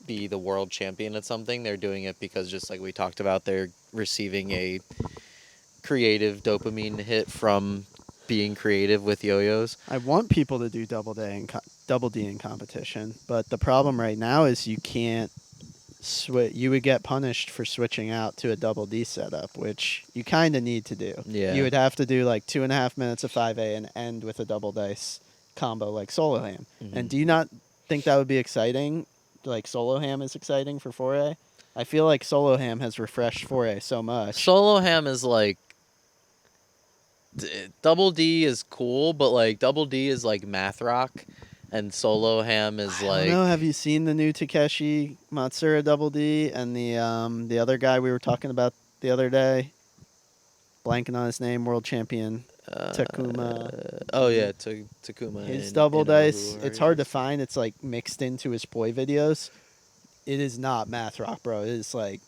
be the world champion at something. They're doing it because, just like we talked about, they're receiving a creative dopamine hit from being creative with yo-yos. I want people to do double D in competition, but the problem right now is you can't switch. You would get punished for switching out to a double D setup, which you kind of need to do. Yeah. You would have to do like 2.5 minutes of 5A and end with a double dice combo like solo ham. Mhm. And do you not think that would be exciting? Like solo ham is exciting for 4A? I feel like solo ham has refreshed 4A so much. Solo ham is like Double D is cool, but like Double D is like math rock, and Solo ham is I like don't know. Have you seen the new Takeshi Matsura Double D and the other guy we were talking about the other day? Blanking on his name, world champion Takuma. Oh yeah, Takuma. His double dice. It's hard to find. It's like mixed into his poi videos. It is not math rock, bro. It is like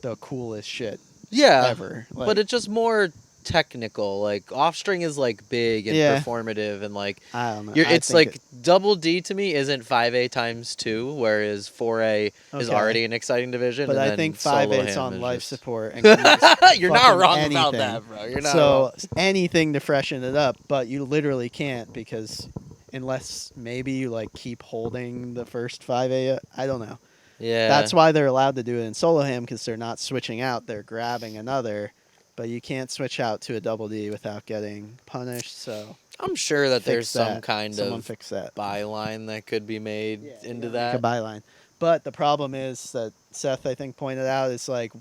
the coolest shit yeah ever. Like, but it's just more technical. Like off string is like big and Yeah. performative, and like I don't know. it's like double D to me isn't 5A times 2, whereas 4A is Okay. already an exciting division. But and I then think solo 5/8 ham on is life just... support and can use You're not fucking wrong anything. about that, bro. You're not So wrong. anything to freshen it up, but you literally can't because unless maybe you like keep holding the first 5A, I don't know. Yeah. That's why they're allowed to do it in solo ham because they're not switching out; they're grabbing another. But you can't switch out to a double D without getting punished. So I'm sure that there's fix some that. kind Someone of fix that. byline that could be made Yeah, into make a that. byline. But the problem is that Seth, I think, pointed out is like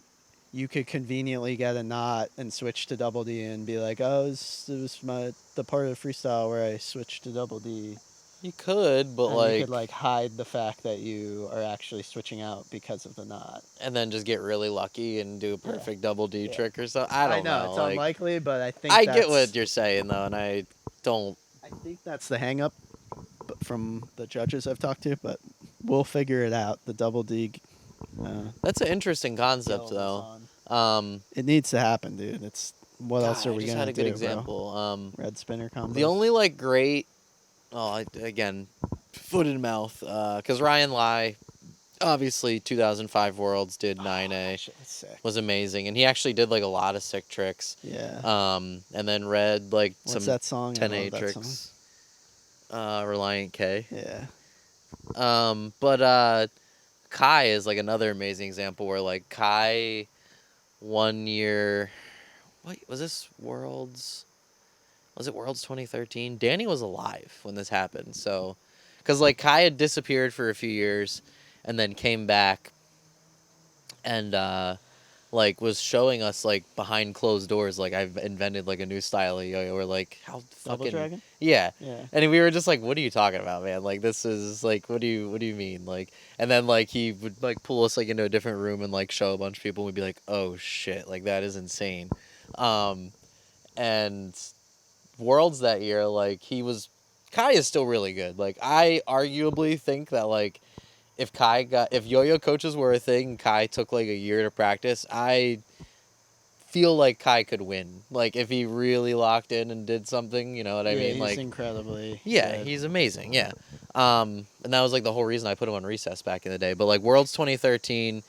you could conveniently get a knot and switch to double D and be like, oh, it was the part of the freestyle where I switched to double D. You could, but and you could like hide the fact that you are actually switching out because of the knot. and then just get really lucky and do a perfect double D trick or something. I don't know. It's like, unlikely, but I think I get what you're saying though, and I don't. I think that's the hang up from the judges I've talked to, but we'll figure it out. The double D. That's an interesting concept though. It needs to happen, dude. It's what else are we I just gonna had a good do, example. Red spinner combo. The only like great, again, foot and mouth, because Ryan Lai, obviously 2005 Worlds did 9A, was amazing, and he actually did like a lot of sick tricks. Yeah. And then Red like What's some that song? 10A tricks. Reliant K. Yeah. But Kai is like another amazing example where like Kai, 1 year, what was this Worlds? Was it Worlds 2013? Danny was alive when this happened, so because like Kai had disappeared for a few years, and then came back, and like was showing us like behind closed doors, like I've invented like a new style of yo-yo. Or like how Double fucking dragon? yeah. Yeah. And we were just like, what are you talking about, man? Like this is like, what do you mean? Like, and then like he would like pull us like into a different room and like show a bunch of people, and we'd be like, oh shit, like that is insane. And Worlds that year, like Kai is still really good. Like I arguably think that like if yo-yo coaches were a thing, Kai took like a year to practice, I feel like Kai could win. Like if he really locked in and did something, you know what I mean? He's Like incredibly good. He's amazing. Yeah. And that was like the whole reason I put him on recess back in the day. But like Worlds 2013,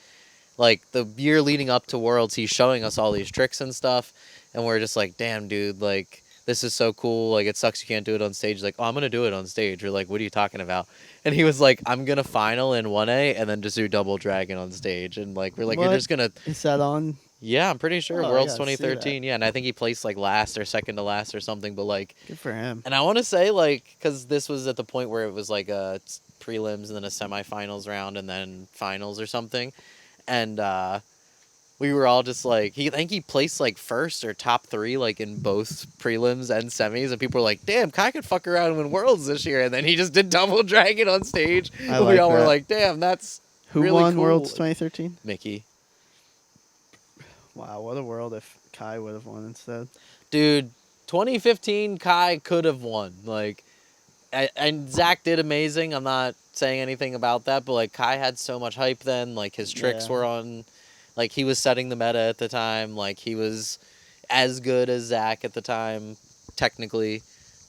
like the year leading up to Worlds, he's showing us all these tricks and stuff, and we're just like, damn, dude, like this is so cool. Like it sucks you can't do it on stage. Like, oh, I'm gonna do it on stage. We're like, what are you talking about? And he was like, I'm gonna final in 1A and then just do double dragon on stage. And like we're like, What? You're just gonna. Is that on? Yeah, I'm pretty sure Oh, Worlds I gotta see 2013. Yeah, and I think he placed like last or second to last or something. But like, Good for him. and I want to say like, because this was at the point where it was like a prelims and then a semifinals round and then finals or something, and we were all just like, I think he placed like first or top 3 like in both prelims and semis, and people were like, damn, Kai could fuck around and win Worlds this year, and then he just did double dragon on stage. And we all were like, damn, that's Who really won cool. Worlds 2013? Mickey. Wow, what a world if Kai would have won instead. Dude, 2015 Kai could have won. Like, and Zach did amazing. I'm not saying anything about that, but like Kai had so much hype then. Like his tricks were on, like he was setting the meta at the time. Like he was as good as Zach at the time, technically.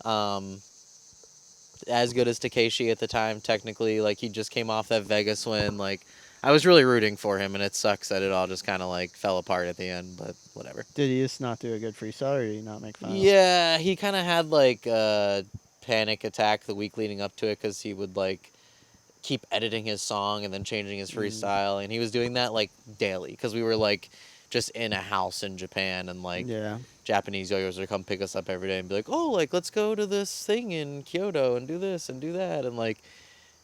As good as Takeshi at the time, technically. Like he just came off that Vegas win. Like I was really rooting for him, and it sucks that it all just kind of like fell apart at the end, but whatever. Did he just not do a good freestyle, or did he not make finals? Yeah, he kind of had like a panic attack the week leading up to it because he would like keep editing his song and then changing his freestyle, and he was doing that like daily because we were like just in a house in Japan, and like Japanese yo-yos would come pick us up every day and be like, oh, like let's go to this thing in Kyoto and do this and do that, and like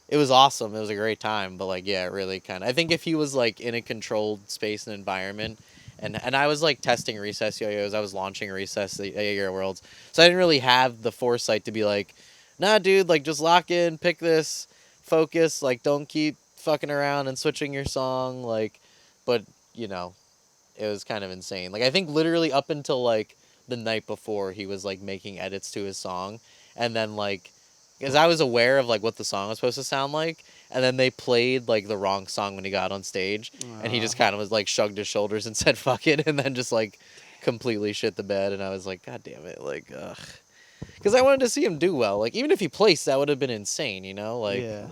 it was awesome. It was a great time, but like yeah, it really kind of, I think if he was like in a controlled space and environment, and I was like testing recess yo-yos, I was launching recess the year Worlds, so I didn't really have the foresight to be like, nah dude, like just lock in, pick this, focus, like don't keep fucking around and switching your song, like, but you know, it was kind of insane. Like I think literally up until like the night before, he was like making edits to his song, and then like, because I was aware of like what the song was supposed to sound like, and then they played like the wrong song when he got on stage, and he just kind of was like shrugged his shoulders and said fuck it, and then just like completely shit the bed, and I was like, God damn it, like, ugh. Because I wanted to see him do well. Like, even if he placed, that would have been insane, you know? Like, Yeah.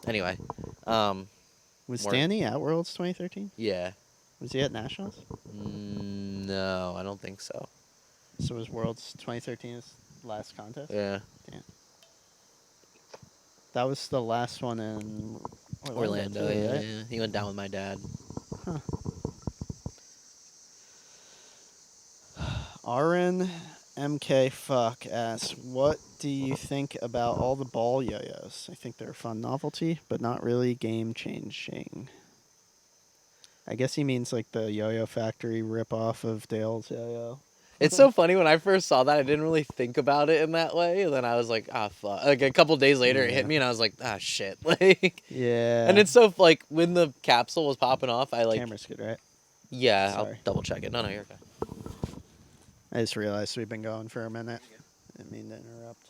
anyway. Was More- Danny at Worlds 2013? Yeah. Was he at Nationals? No, I don't think so. So was Worlds 2013 his last contest? Yeah. Damn. That was the last one in Orlando, too, yeah, right? yeah. He went down with my dad. Huh. Aaron MK Fuck asks, what do you think about all the ball yo-yos? I think they're a fun novelty, but not really game changing. I guess he means like the Yo-Yo Factory ripoff of Dale's yo-yo. It's so funny, when I first saw that, I didn't really think about it in that way, and then I was like, ah, fuck. Like, a couple days later, it hit Yeah. me, and I was like, ah, shit. Like, Yeah. and it's so, like, when the capsule was popping off, I, like... Camera's good, right? Yeah, Sorry. I'll double check it. No, you're okay. I just realized we've been going for a minute. Didn't mean to interrupt.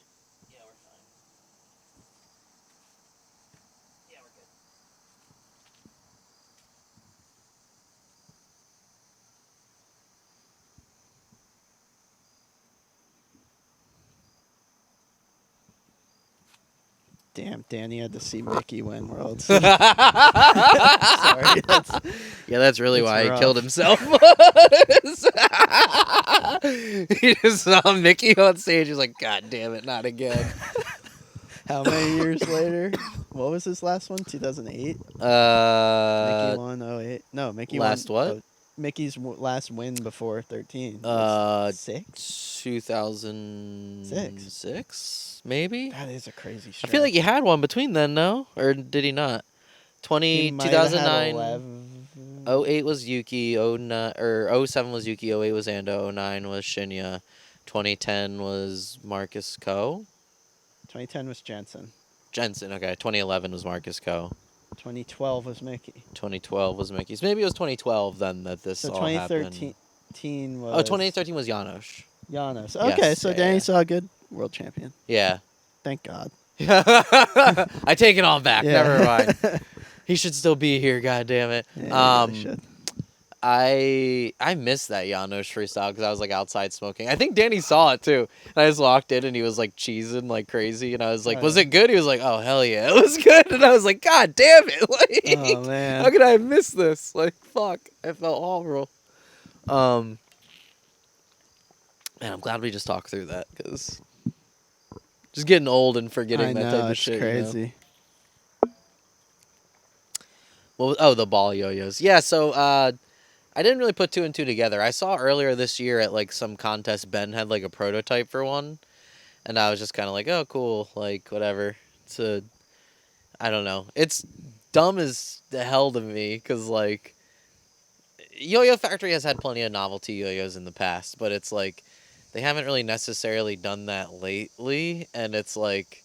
Yeah, we're fine. Yeah, we're good. Damn, Danny had to see Mickey win Worlds. Sorry, that's really It's why rough. he killed himself. He just saw Mickey on stage. He's like, God damn it, not again. How many years later? What was his last one? 2008? Mickey won 08. No, Mickey last won. what? Mickey's last win before 13. Six? 2006, maybe? That is a crazy I stretch. feel like he had one between then, no? Or did he not? He might have had 2009. 11. 08 was Yuki, 09, or 07 was Yuki, 08 was Ando, 09 was Shinya, 2010 was Marcus Coe. 2010 was Jensen. Jensen, okay. 2011 was Marcus Coe. 2012 was Mickey. 2012 was Mickey's. Maybe it was 2012 then that this So all happened. 2013 was. Oh, 2013 was Janosch. Janos. Yes, Okay, so yeah, Danny yeah. saw a good world champion. Yeah. Thank God. I take it all back. Yeah. Never mind. He should still be here. God damn it. Yeah, he really should. I missed that Janosch freestyle because I was like outside smoking. I think Danny saw it too. And I just walked in and he was like cheesing like crazy. And I was like, Oh, was yeah. it good? He was like, oh, hell yeah, it was good. And I was like, God damn it. Like, Oh, man. how could I have missed this? Like, fuck. I felt horrible. Man, I'm glad we just talked through that because just getting old and forgetting I that know, type of it's shit. You know? crazy. Well, the ball yo-yos. Yeah, so I didn't really put two and two together. I saw earlier this year at like some contest Ben had like a prototype for one, and I was just kind of like, oh, cool, like whatever. I don't know. It's dumb as the hell to me because like Yo-Yo Factory has had plenty of novelty yo-yos in the past, but it's like they haven't really necessarily done that lately, and it's like,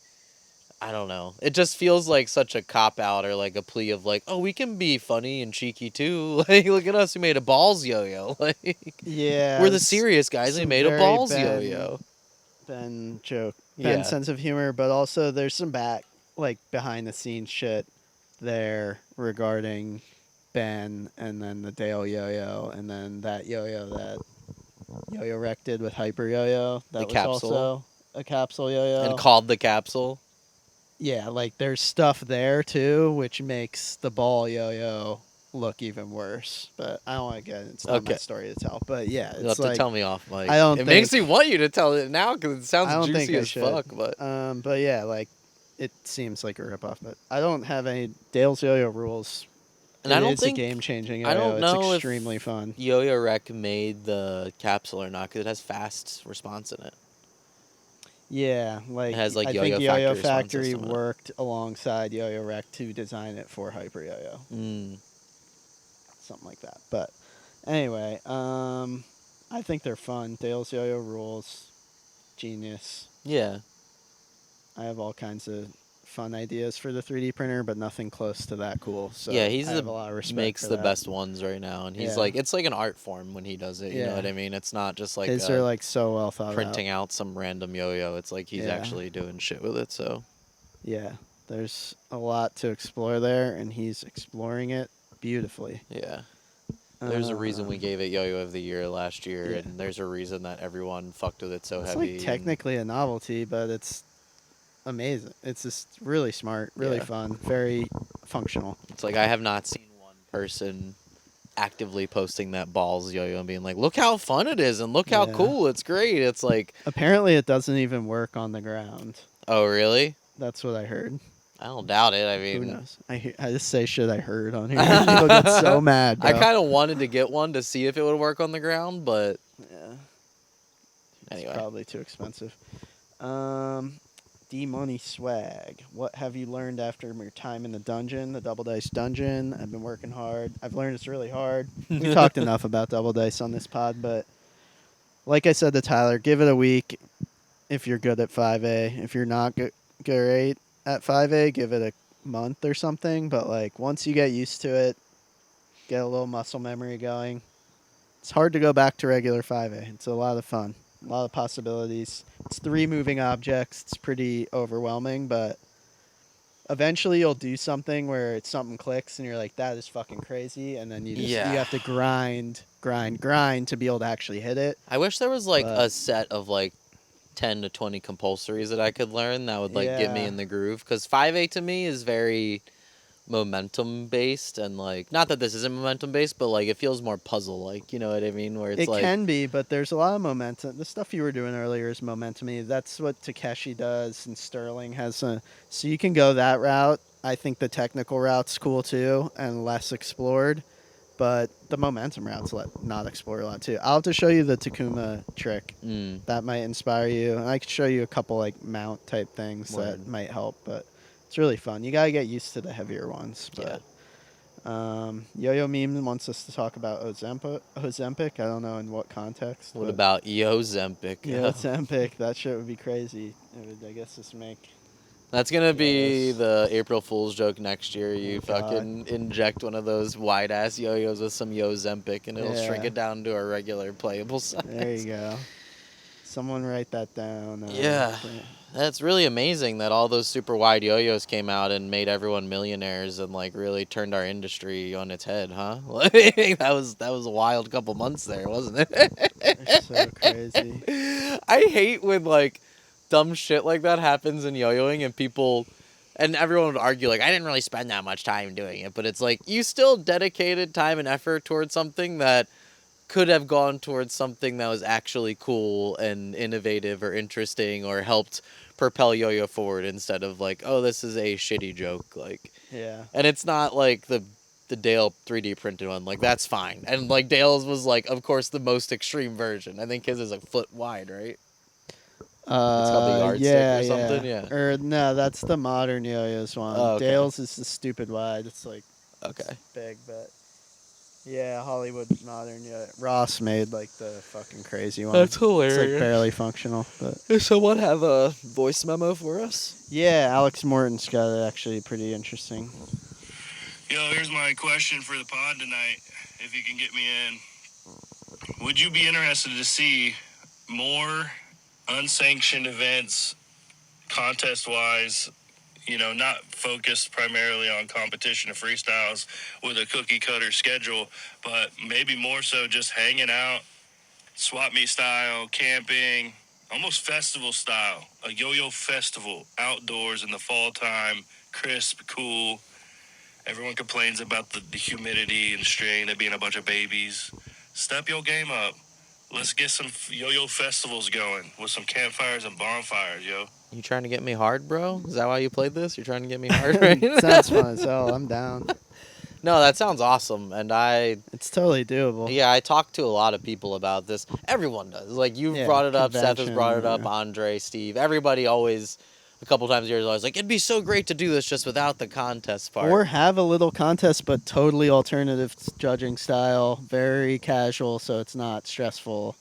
I don't know. It just feels like such a cop-out or like a plea of like, oh, we can be funny and cheeky too. Like, look at us, we made a balls yo-yo. Like, Yeah. we're the it's serious guys, we some made a very balls Ben- yo-yo. Ben joke. Yeah. Ben sense of humor, but also there's some behind the scenes shit there regarding Ben and then the Dale yo-yo and then that yo-yo that Yo-Yo Rec did with Hyper Yo-Yo. That The was capsule. also a capsule yo-yo. And called the capsule. Yeah, like there's stuff there too, which makes the ball yo-yo look even worse. But I don't want to get it. It's not my Okay. story to tell. But yeah, You'll it's have like to tell me off, Mike. I don't It makes me think- want you to tell it now because it I sounds don't think juicy I as should. fuck. But yeah, like it seems like a ripoff. But I don't have any Dale's yo-yo rules. And I don't It's think a game-changing yo-yo. I don't know It's if extremely fun. Yo-Yo Rec made the capsule or not because it has fast response in it. Yeah, like It has, like, I Yo-Yo think Yo-Yo Factory response Factory system in it. worked alongside Yo-Yo Rec to design it for Hyper Yo-Yo. Something like that. But anyway, I think they're fun. Dale's Yo-Yo rules, genius. Yeah. I have all kinds of fun ideas for the 3D printer, but nothing close to that cool. So Yeah, I have a lot of he respect makes for the that. best ones right now, and he's Yeah. like, it's like an art form when he does it. You know Yeah. what I mean? It's not just like His are like so well thought printing out. out some random yo-yo. It's like he's Yeah. actually doing shit with it. So Yeah, there's a lot to explore there, and he's exploring it beautifully. yeah. There's a reason we gave it Yo-Yo of the Year last year, Yeah. and there's a reason that everyone fucked with it so It's heavy. like technically a novelty, but it's amazing. It's just really smart, really Yeah. fun, very functional. It's like I have not seen one person actively posting that balls yo-yo and being like, look how fun it is and look how Yeah. cool, it's great. It's like, Apparently, it doesn't even work on the ground. oh, really? That's what I heard. I don't doubt it. I Who mean, knows? I just say shit I heard on here. People get so mad, bro. I kind of wanted to get one to see if it would work on the ground, but Yeah. anyway. It's probably too expensive. D-Money Swag. What have you learned after your time in the dungeon, the Double Dice dungeon? I've been working hard. I've learned it's really hard. We talked enough about Double Dice on this pod, but like I said to Tyler, give it a week if you're good at 5A. If you're not great at 5A, give it a month or something. But like once you get used to it, get a little muscle memory going, it's hard to go back to regular 5A. It's a lot of fun. A lot of possibilities. It's 3 moving objects. It's pretty overwhelming, but eventually you'll do something where something clicks and you're like, that is fucking crazy. And then you have to grind to be able to actually hit it. I wish there was like a set of like 10 to 20 compulsories that I could learn that would like get me in the groove. Because 5A to me is very momentum based, and like, not that this isn't momentum based, but like it feels more puzzle like, you know what I mean, where it's it like, can be, but there's a lot of momentum. The stuff you were doing earlier is momentum-y. That's what Takeshi does, and Sterling has so you can go that route. I think the technical route's cool too and less explored, but the momentum route's not explored a lot too. I'll have to show you the Takuma trick. That might inspire you, and I could show you a couple like mount type things that might help, but it's really fun. You gotta get used to the heavier ones. But Yo-Yo Meme wants us to talk about Ozempic. I don't know in what context. What about Ozempic? Ozempic, that shit would be crazy. It would, I guess, just make. That's gonna be the April Fool's joke next year. You fucking inject one of those wide ass yo-yos with some Ozempic, and it'll shrink it down to a regular playable size. There you go. Someone write that down. That's really amazing that all those super wide yo-yos came out and made everyone millionaires and like really turned our industry on its head, huh? that was a wild couple months there, wasn't it? It's so crazy. I hate when like dumb shit like that happens in yo-yoing and people and everyone would argue like, I didn't really spend that much time doing it, but it's like you still dedicated time and effort towards something that could have gone towards something that was actually cool and innovative or interesting or helped propel yo-yo forward instead of like, oh, this is a shitty joke. Like, and it's not like the Dale 3D printed one. Like, that's fine. And like Dale's was like, of course, the most extreme version. I think his is a foot wide, right? It's called the yardstick or something. Yeah. Or no, that's the modern yo-yos one. Oh, okay. Dale's is the stupid wide. It's like okay, big, but yeah, Hollywood modern. Yeah, Ross made like the fucking crazy one. That's hilarious. It's like barely functional. But does someone have a voice memo for us? Yeah, Alex Morton's got it actually pretty interesting. Yo, here's my question for the pod tonight. If you can get me in, would you be interested to see more unsanctioned events, contest-wise, you know, not focused primarily on competition of freestyles with a cookie-cutter schedule, but maybe more so just hanging out, swap meet style, camping, almost festival style, a yo-yo festival, outdoors in the fall time, crisp, cool. Everyone complains about the humidity and strain, there being a bunch of babies. Step your game up. Let's get some yo-yo festivals going with some campfires and bonfires, yo. You trying to get me hard, bro? Is that why you played this? You're trying to get me hard right now? Sounds fun as hell. I'm down. No, that sounds awesome, and it's totally doable. Yeah, I talked to a lot of people about this. Everyone does. Like, you've brought it up, Seth has brought it up, Andre, Steve. Everybody always, a couple times a year, is always like, it'd be so great to do this just without the contest part. Or have a little contest, but totally alternative judging style, very casual, so it's not stressful.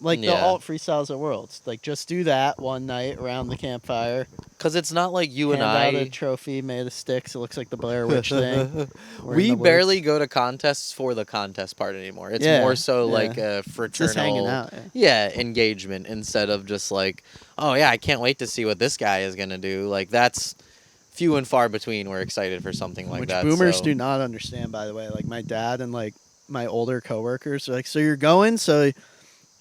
Like the alt freestyles at Worlds. Like, just do that one night around the campfire. Because it's not like you and I... Hand out a trophy made of sticks. It looks like the Blair Witch thing. We barely go to contests for the contest part anymore. It's more so like a fraternal... Just hanging out. Engagement instead of just like, oh, yeah, I can't wait to see what this guy is going to do. Like, that's few and far between were excited for something like Which that. boomers so. do not understand, by the way. Like my dad and like my older coworkers are like, so you're going, so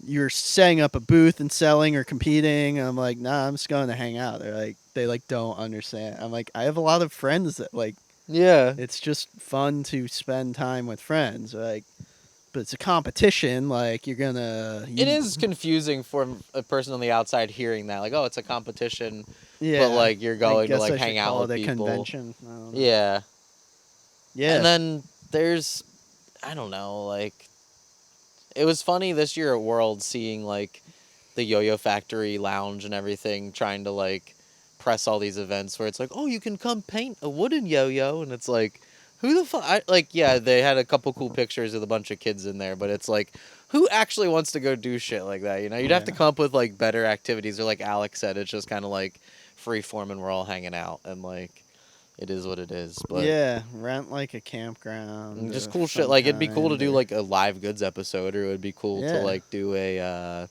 you're setting up a booth and selling or competing. I'm like, nah, I'm just going to hang out. They're like, they like don't understand. I'm like, I have a lot of friends that like, Yeah. it's just fun to spend time with friends. Like, but it's a competition. Like you're gonna. It is confusing for a person on the outside hearing that, like, oh, it's a competition, Yeah. but like you're I going to guess like I should hang out call with it a people. convention. I don't know. Yeah. Yeah. And then there's, I don't know, like, it was funny this year at World seeing like the Yo-Yo Factory lounge and everything, trying to like press all these events where it's like, oh, you can come paint a wooden yo-yo, and it's like, who the fuck? Like, yeah, they had a couple cool pictures with a bunch of kids in there, but it's like, who actually wants to go do shit like that? You know, you'd have to Yeah. come up with like better activities, or like Alex said, it's just kind of like free form and we're all hanging out, and like, it is what it is. But yeah, rent like a campground. just of cool shit. some Like, it'd be cool to kind, do or- like a live goods episode, or it would be cool to Yeah. like do a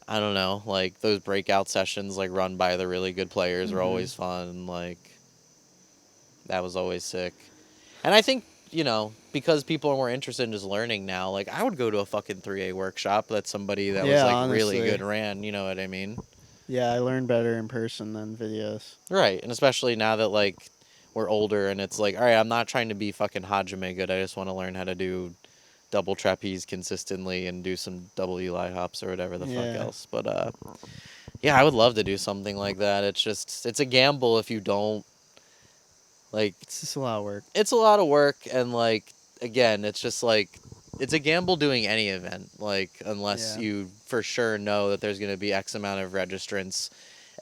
I don't know, like those breakout sessions like run by the really good players were always fun. Like, that was always sick. And I think, you know, because people are more interested in just learning now, like I would go to a fucking 3A workshop that somebody that was Yeah, like really honestly. good ran, you know what I mean? Yeah, I learn better in person than videos. Right. And especially now that like we're older and it's like, all right, I'm not trying to be fucking Hajime good. I just want to learn how to do double trapeze consistently and do some double Eli hops or whatever the fuck Yeah. else. But yeah, I would love to do something like that. It's just, it's a gamble if you don't, like, It's just a lot of work. it's a lot of work, and like, again, it's just like, it's a gamble doing any event, like, unless Yeah. you for sure know that there's going to be X amount of registrants,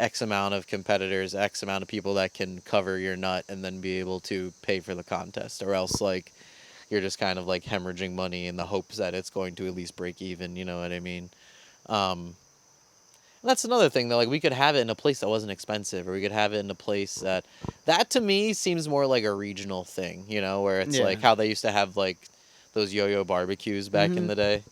X amount of competitors, X amount of people that can cover your nut and then be able to pay for the contest, or else like you're just kind of like hemorrhaging money in the hopes that it's going to at least break even, you know what I mean? That's another thing though, like we could have it in a place that wasn't expensive, or we could have it in a place that to me seems more like a regional thing, you know, where it's Yeah. like how they used to have like those yo-yo barbecues back in Mhm. the day,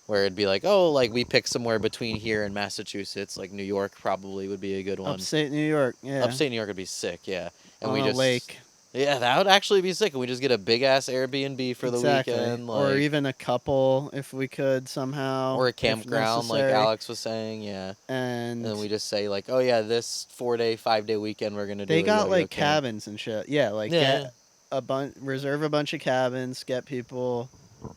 where it'd be like, oh, like we pick somewhere between here and Massachusetts, like New York probably would be a good one. Upstate New York. Yeah. Upstate New York would be sick, yeah. And On we a just lake. Yeah, that would actually be sick. And we just get a big ass Airbnb for the weekend, like, or even a couple if we could somehow. or a if campground, like necessary. Alex was saying, yeah. And And then we just say like, oh yeah, this 4-day, 5-day weekend we're gonna do. they a got yo-yo like camp. cabins and shit. Yeah, like Yeah. get a reserve a bunch of cabins, get people.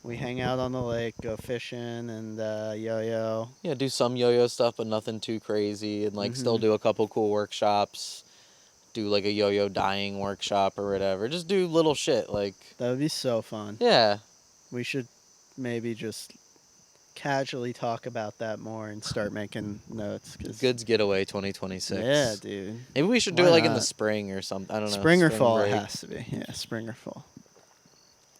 We hang out on the lake, go fishing, and yo-yo. Yeah, do some yo-yo stuff, but nothing too crazy, and like still Mhm. do a couple cool workshops. Do like a yo-yo dyeing workshop or whatever. Just do little shit, like, That would be so fun. yeah. We should maybe just casually talk about that more and start making notes. 'Cause Goods Getaway 2026. Yeah, dude. Maybe we should do Why it like in the not? spring or something. I don't know. Spring or fall break. it has to be. Yeah, spring or fall.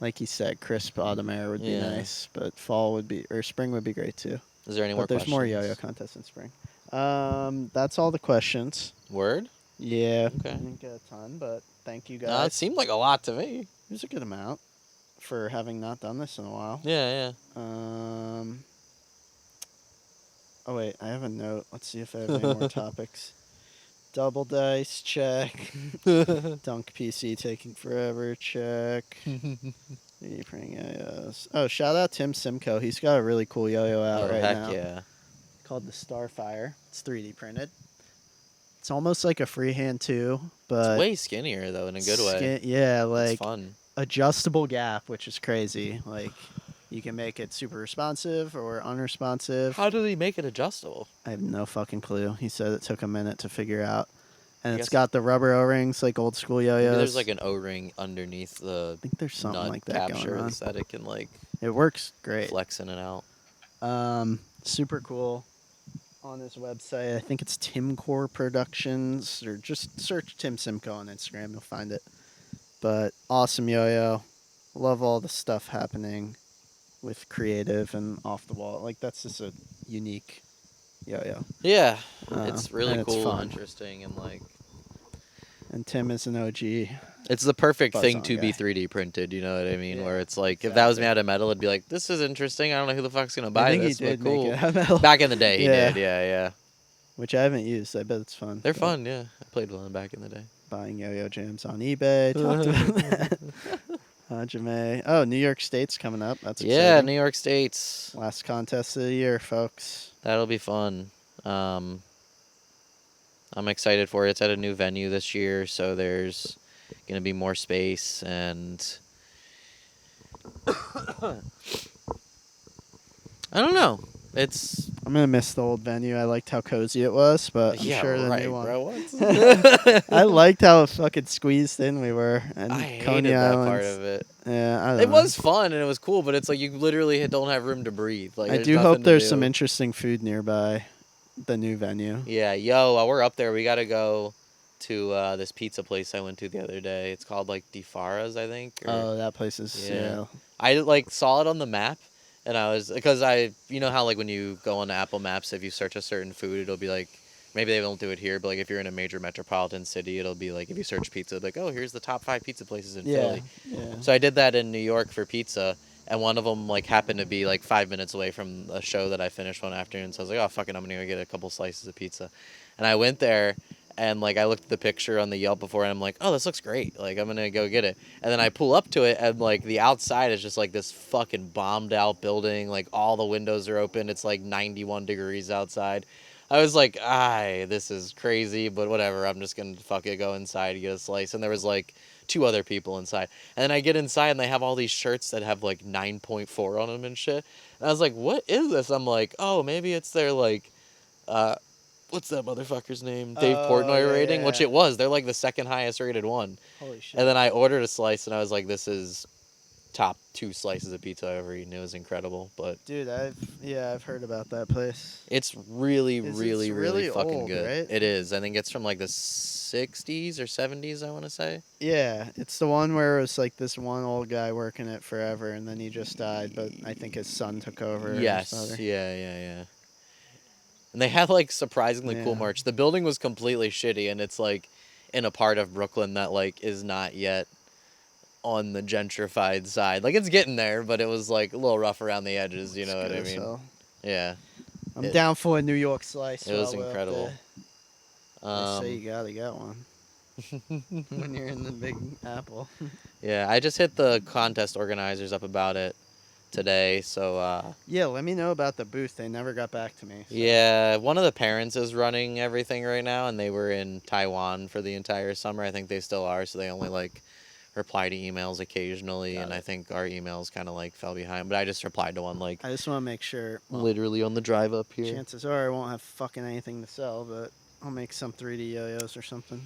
Like you said, crisp autumn air would be Yeah. nice, but fall would be, or spring would be great too. Is there any more But there's questions? more yo-yo contests in spring. That's all the questions. Word? Yeah, Okay. I didn't get a ton, but thank you No, guys. it seemed like a lot to me. It was a good amount for having not done this in a while. Yeah, Oh wait, I have a note. Let's see if I have any more topics. Double dice, check. yeah. Dunk PC taking forever, check. 3D printing yo-yos. Oh, shout out Tim Simcoe. He's got a really cool yo-yo out Oh, right heck now. yeah. Called the Starfire. It's 3D printed. It's almost like a freehand too, but It's way skinnier though, in a good way. Yeah, It's like fun. adjustable gap, which is crazy. Like you can make it super responsive or unresponsive. How do they make it adjustable? I have no fucking clue. He said it took a minute to figure out. And I it's guess- got the rubber O-rings like old school Maybe yo-yos. there's like an O-ring underneath the I think there's something nut like that going on. captures that it can like It works great. flex in and out. Super cool. On his website, I think it's Timcore Productions, or just search Tim Simcoe on Instagram, you'll find it. But awesome yo-yo. Love all the stuff happening with creative and off the wall. Like that's just a unique yo-yo. Yeah, Uh, it's really and it's cool fun. and interesting, and like And Tim is an OG. it's the perfect Buzz thing on to be guy. 3D printed. You know what I mean? Yeah, Where it's like if that was exactly. made out of metal, it'd be like, this is interesting. I don't know who the fuck's gonna buy I think this, he did but cool. make it out of metal, Back in the day, he Yeah. did. Yeah, yeah. which I haven't used. I bet it's fun. They're but fun. Yeah, I played with them back in the day. buying yo-yo jams on eBay. Talked about that. Jamae. Oh, New York State's coming up. That's Yeah, exciting. New York State's. Last contest of the year, folks. That'll be fun. I'm excited for it. It's at a new venue this year, so there's going to be more space, and I don't know. I'm gonna miss the old venue. I liked how cozy it was, but I'm yeah, sure the right, new one. bro. What? I liked how fucking squeezed in we were. And I hated Coney that Island. part of it. Yeah, I don't It know. was fun and it was cool, but it's like you literally don't have room to breathe. Like I there's do nothing hope to there's do. some interesting food nearby the new venue. Yeah, yo, while we're up there, we gotta go to this pizza place I went to the other day. It's called like DiFara's, I think. Oh, that place is yeah. I like saw it on the map, and I was because you know how like when you go on Apple Maps, if you search a certain food, it'll be like maybe they don't do it here, but like if you're in a major metropolitan city, it'll be like if you search pizza, like oh here's the top 5 pizza places in Philly. Yeah. So I did that in New York for pizza. And one of them like happened to be like 5 minutes away from a show that I finished one afternoon. So I was like, oh fuck it, I'm gonna go get a couple slices of pizza. And I went there, and like I looked at the picture on the Yelp before, and I'm like, oh this looks great. Like I'm gonna go get it. And then I pull up to it, and like the outside is just like this fucking bombed out building. Like all the windows are open. It's like 91 degrees outside. I was like, this is crazy, but whatever. I'm just gonna fuck it, go inside, get a slice. And there was like 2 other people inside. And then I get inside and they have all these shirts that have like 9.4 on them and shit. And I was like, what is this? I'm like, oh, maybe it's their like, what's that motherfucker's name? Dave Portnoy rating, which it was. They're like the second highest rated one. Holy shit. And then I ordered a slice and I was like, this is top 2 slices of pizza I've ever eaten. It was incredible. But dude, I've heard about that place. it's really, It's really, really fucking old, good. right? It is. I think it's from like the 60s or 70s, I want to say. Yeah, it's the one where it was like this one old guy working it forever, and then he just died. But I think his son took over. or Yes. something. Yeah. And they had like surprisingly cool Yeah. merch. The building was completely shitty, and it's like in a part of Brooklyn that like is not yet on the gentrified side. Like it's getting there, but it was like a little rough around the edges. You know what I mean? Yeah. I'm down for a New York slice. It was while we're up incredible. there. They say you gotta get one when you're in the Big Apple. Yeah, I just hit the contest organizers up about it today, so Yeah, let me know about the booth. They never got back to me. So. yeah, one of the parents is running everything right now, and they were in Taiwan for the entire summer. I think they still are, so they only like reply to emails occasionally, and I think our emails kind of like fell behind. But I just replied to one like I just want to make sure. Well, literally on the drive up here. chances are I won't have fucking anything to sell, but I'll make some 3D yo-yos or something.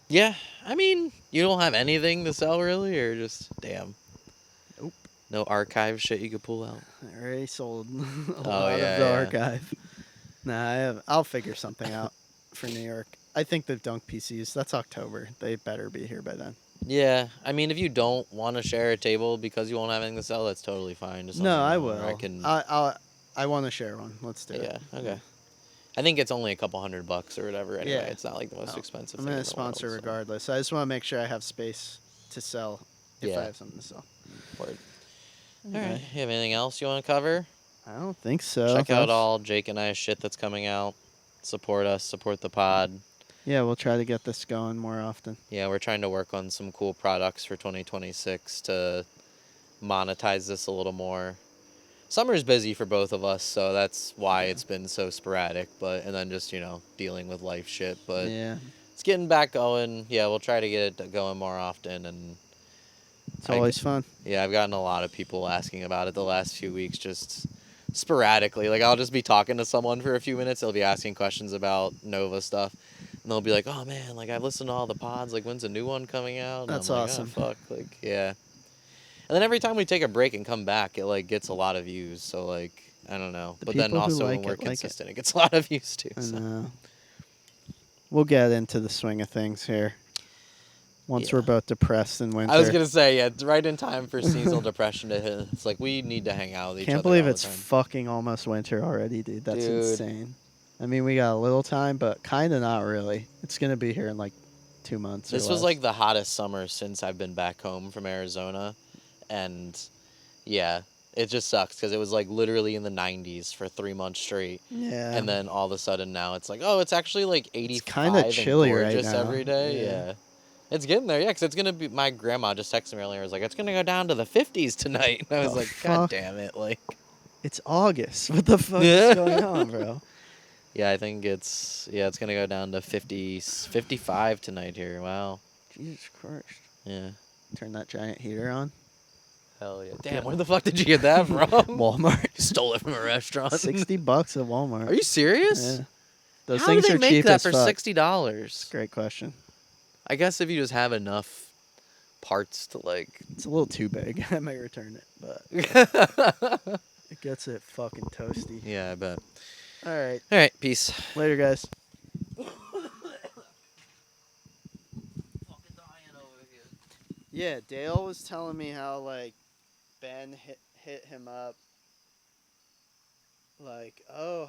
Yeah, I mean, you don't have anything to sell really, or just damn. Nope. No archive shit you could pull out. I already sold a Oh, lot yeah, of the yeah. archive. Nah, I'll figure something out for New York. I think the Dunk PCs, that's October. They better be here by then. Yeah, I mean, if you don't want to share a table because you won't have anything to sell, that's totally fine. Just let No, me I know, will. or I can. I want to share one. Let's do it. Yeah. Okay. I think it's only a couple $100 or whatever. Anyway, Yeah. it's not like the most expensive. I'm thing going in to the world, sponsor so. regardless. I just want to make sure I have space to sell if Yeah. I have something to sell. Word. All Okay. right. You have anything else you want to cover? I don't think so. Check out That's- all Jake and I's shit that's coming out. Support us. Support the pod. Yeah, we'll try to get this going more often. Yeah, we're trying to work on some cool products for 2026 to monetize this a little more. Summer's busy for both of us, so that's why it's been so sporadic. And then just dealing with life shit. But Yeah. it's getting back going. Yeah, we'll try to get it going more often. And It's always fun. yeah, I've gotten a lot of people asking about it the last few weeks, just sporadically. Like I'll just be talking to someone for a few minutes. They'll be asking questions about Nova stuff. And they'll be like, "Oh man, like I've listened to all the pods. Like when's a new one coming out?" And That's I'm like, awesome. Oh, fuck, like yeah. And then every time we take a break and come back, it like gets a lot of views. So like I don't know. The But then people who also when like we're it, like it. consistent, it gets a lot of views too. And So. we'll get into the swing of things here. Once we're Yeah. both depressed in winter. I was gonna say, yeah, it's right in time for seasonal depression to hit. It's like we need to hang out with each other. Can't believe all the it's time. fucking almost winter already, dude. That's Dude. insane. I mean, we got a little time, but kind of not really. It's going to be here in like 2 months. This or was less. like the hottest summer since I've been back home from Arizona, and yeah, It just sucks because it was like literally in the 90s for 3 months straight. Yeah. And then all of a sudden now it's like, oh, it's actually like 85 kinda and chilly right gorgeous now. every day. Yeah. Yeah. It's getting there, yeah, because it's going to be, my grandma just texted me earlier, was like, it's going to go down to the 50s tonight. And I was The like, God fuck? damn it. Like, It's August. What the fuck is going on, bro? yeah, I think it's going to go down to 55 tonight here. Wow. Jesus Christ. Yeah. Turn that giant heater on. Hell yeah. Damn, where the fuck did you get that from? Walmart. You stole it from a restaurant. $60 at Walmart. Are you serious? Yeah. Those How things do they are make cheap that as for fuck. $60? Great question. I guess if you just have enough parts to like. It's a little too big. I might return it, but it gets it fucking toasty. Yeah, I bet. All right. All right, peace. Later, guys. Yeah, Dale was telling me how like Ben hit him up. Like, oh,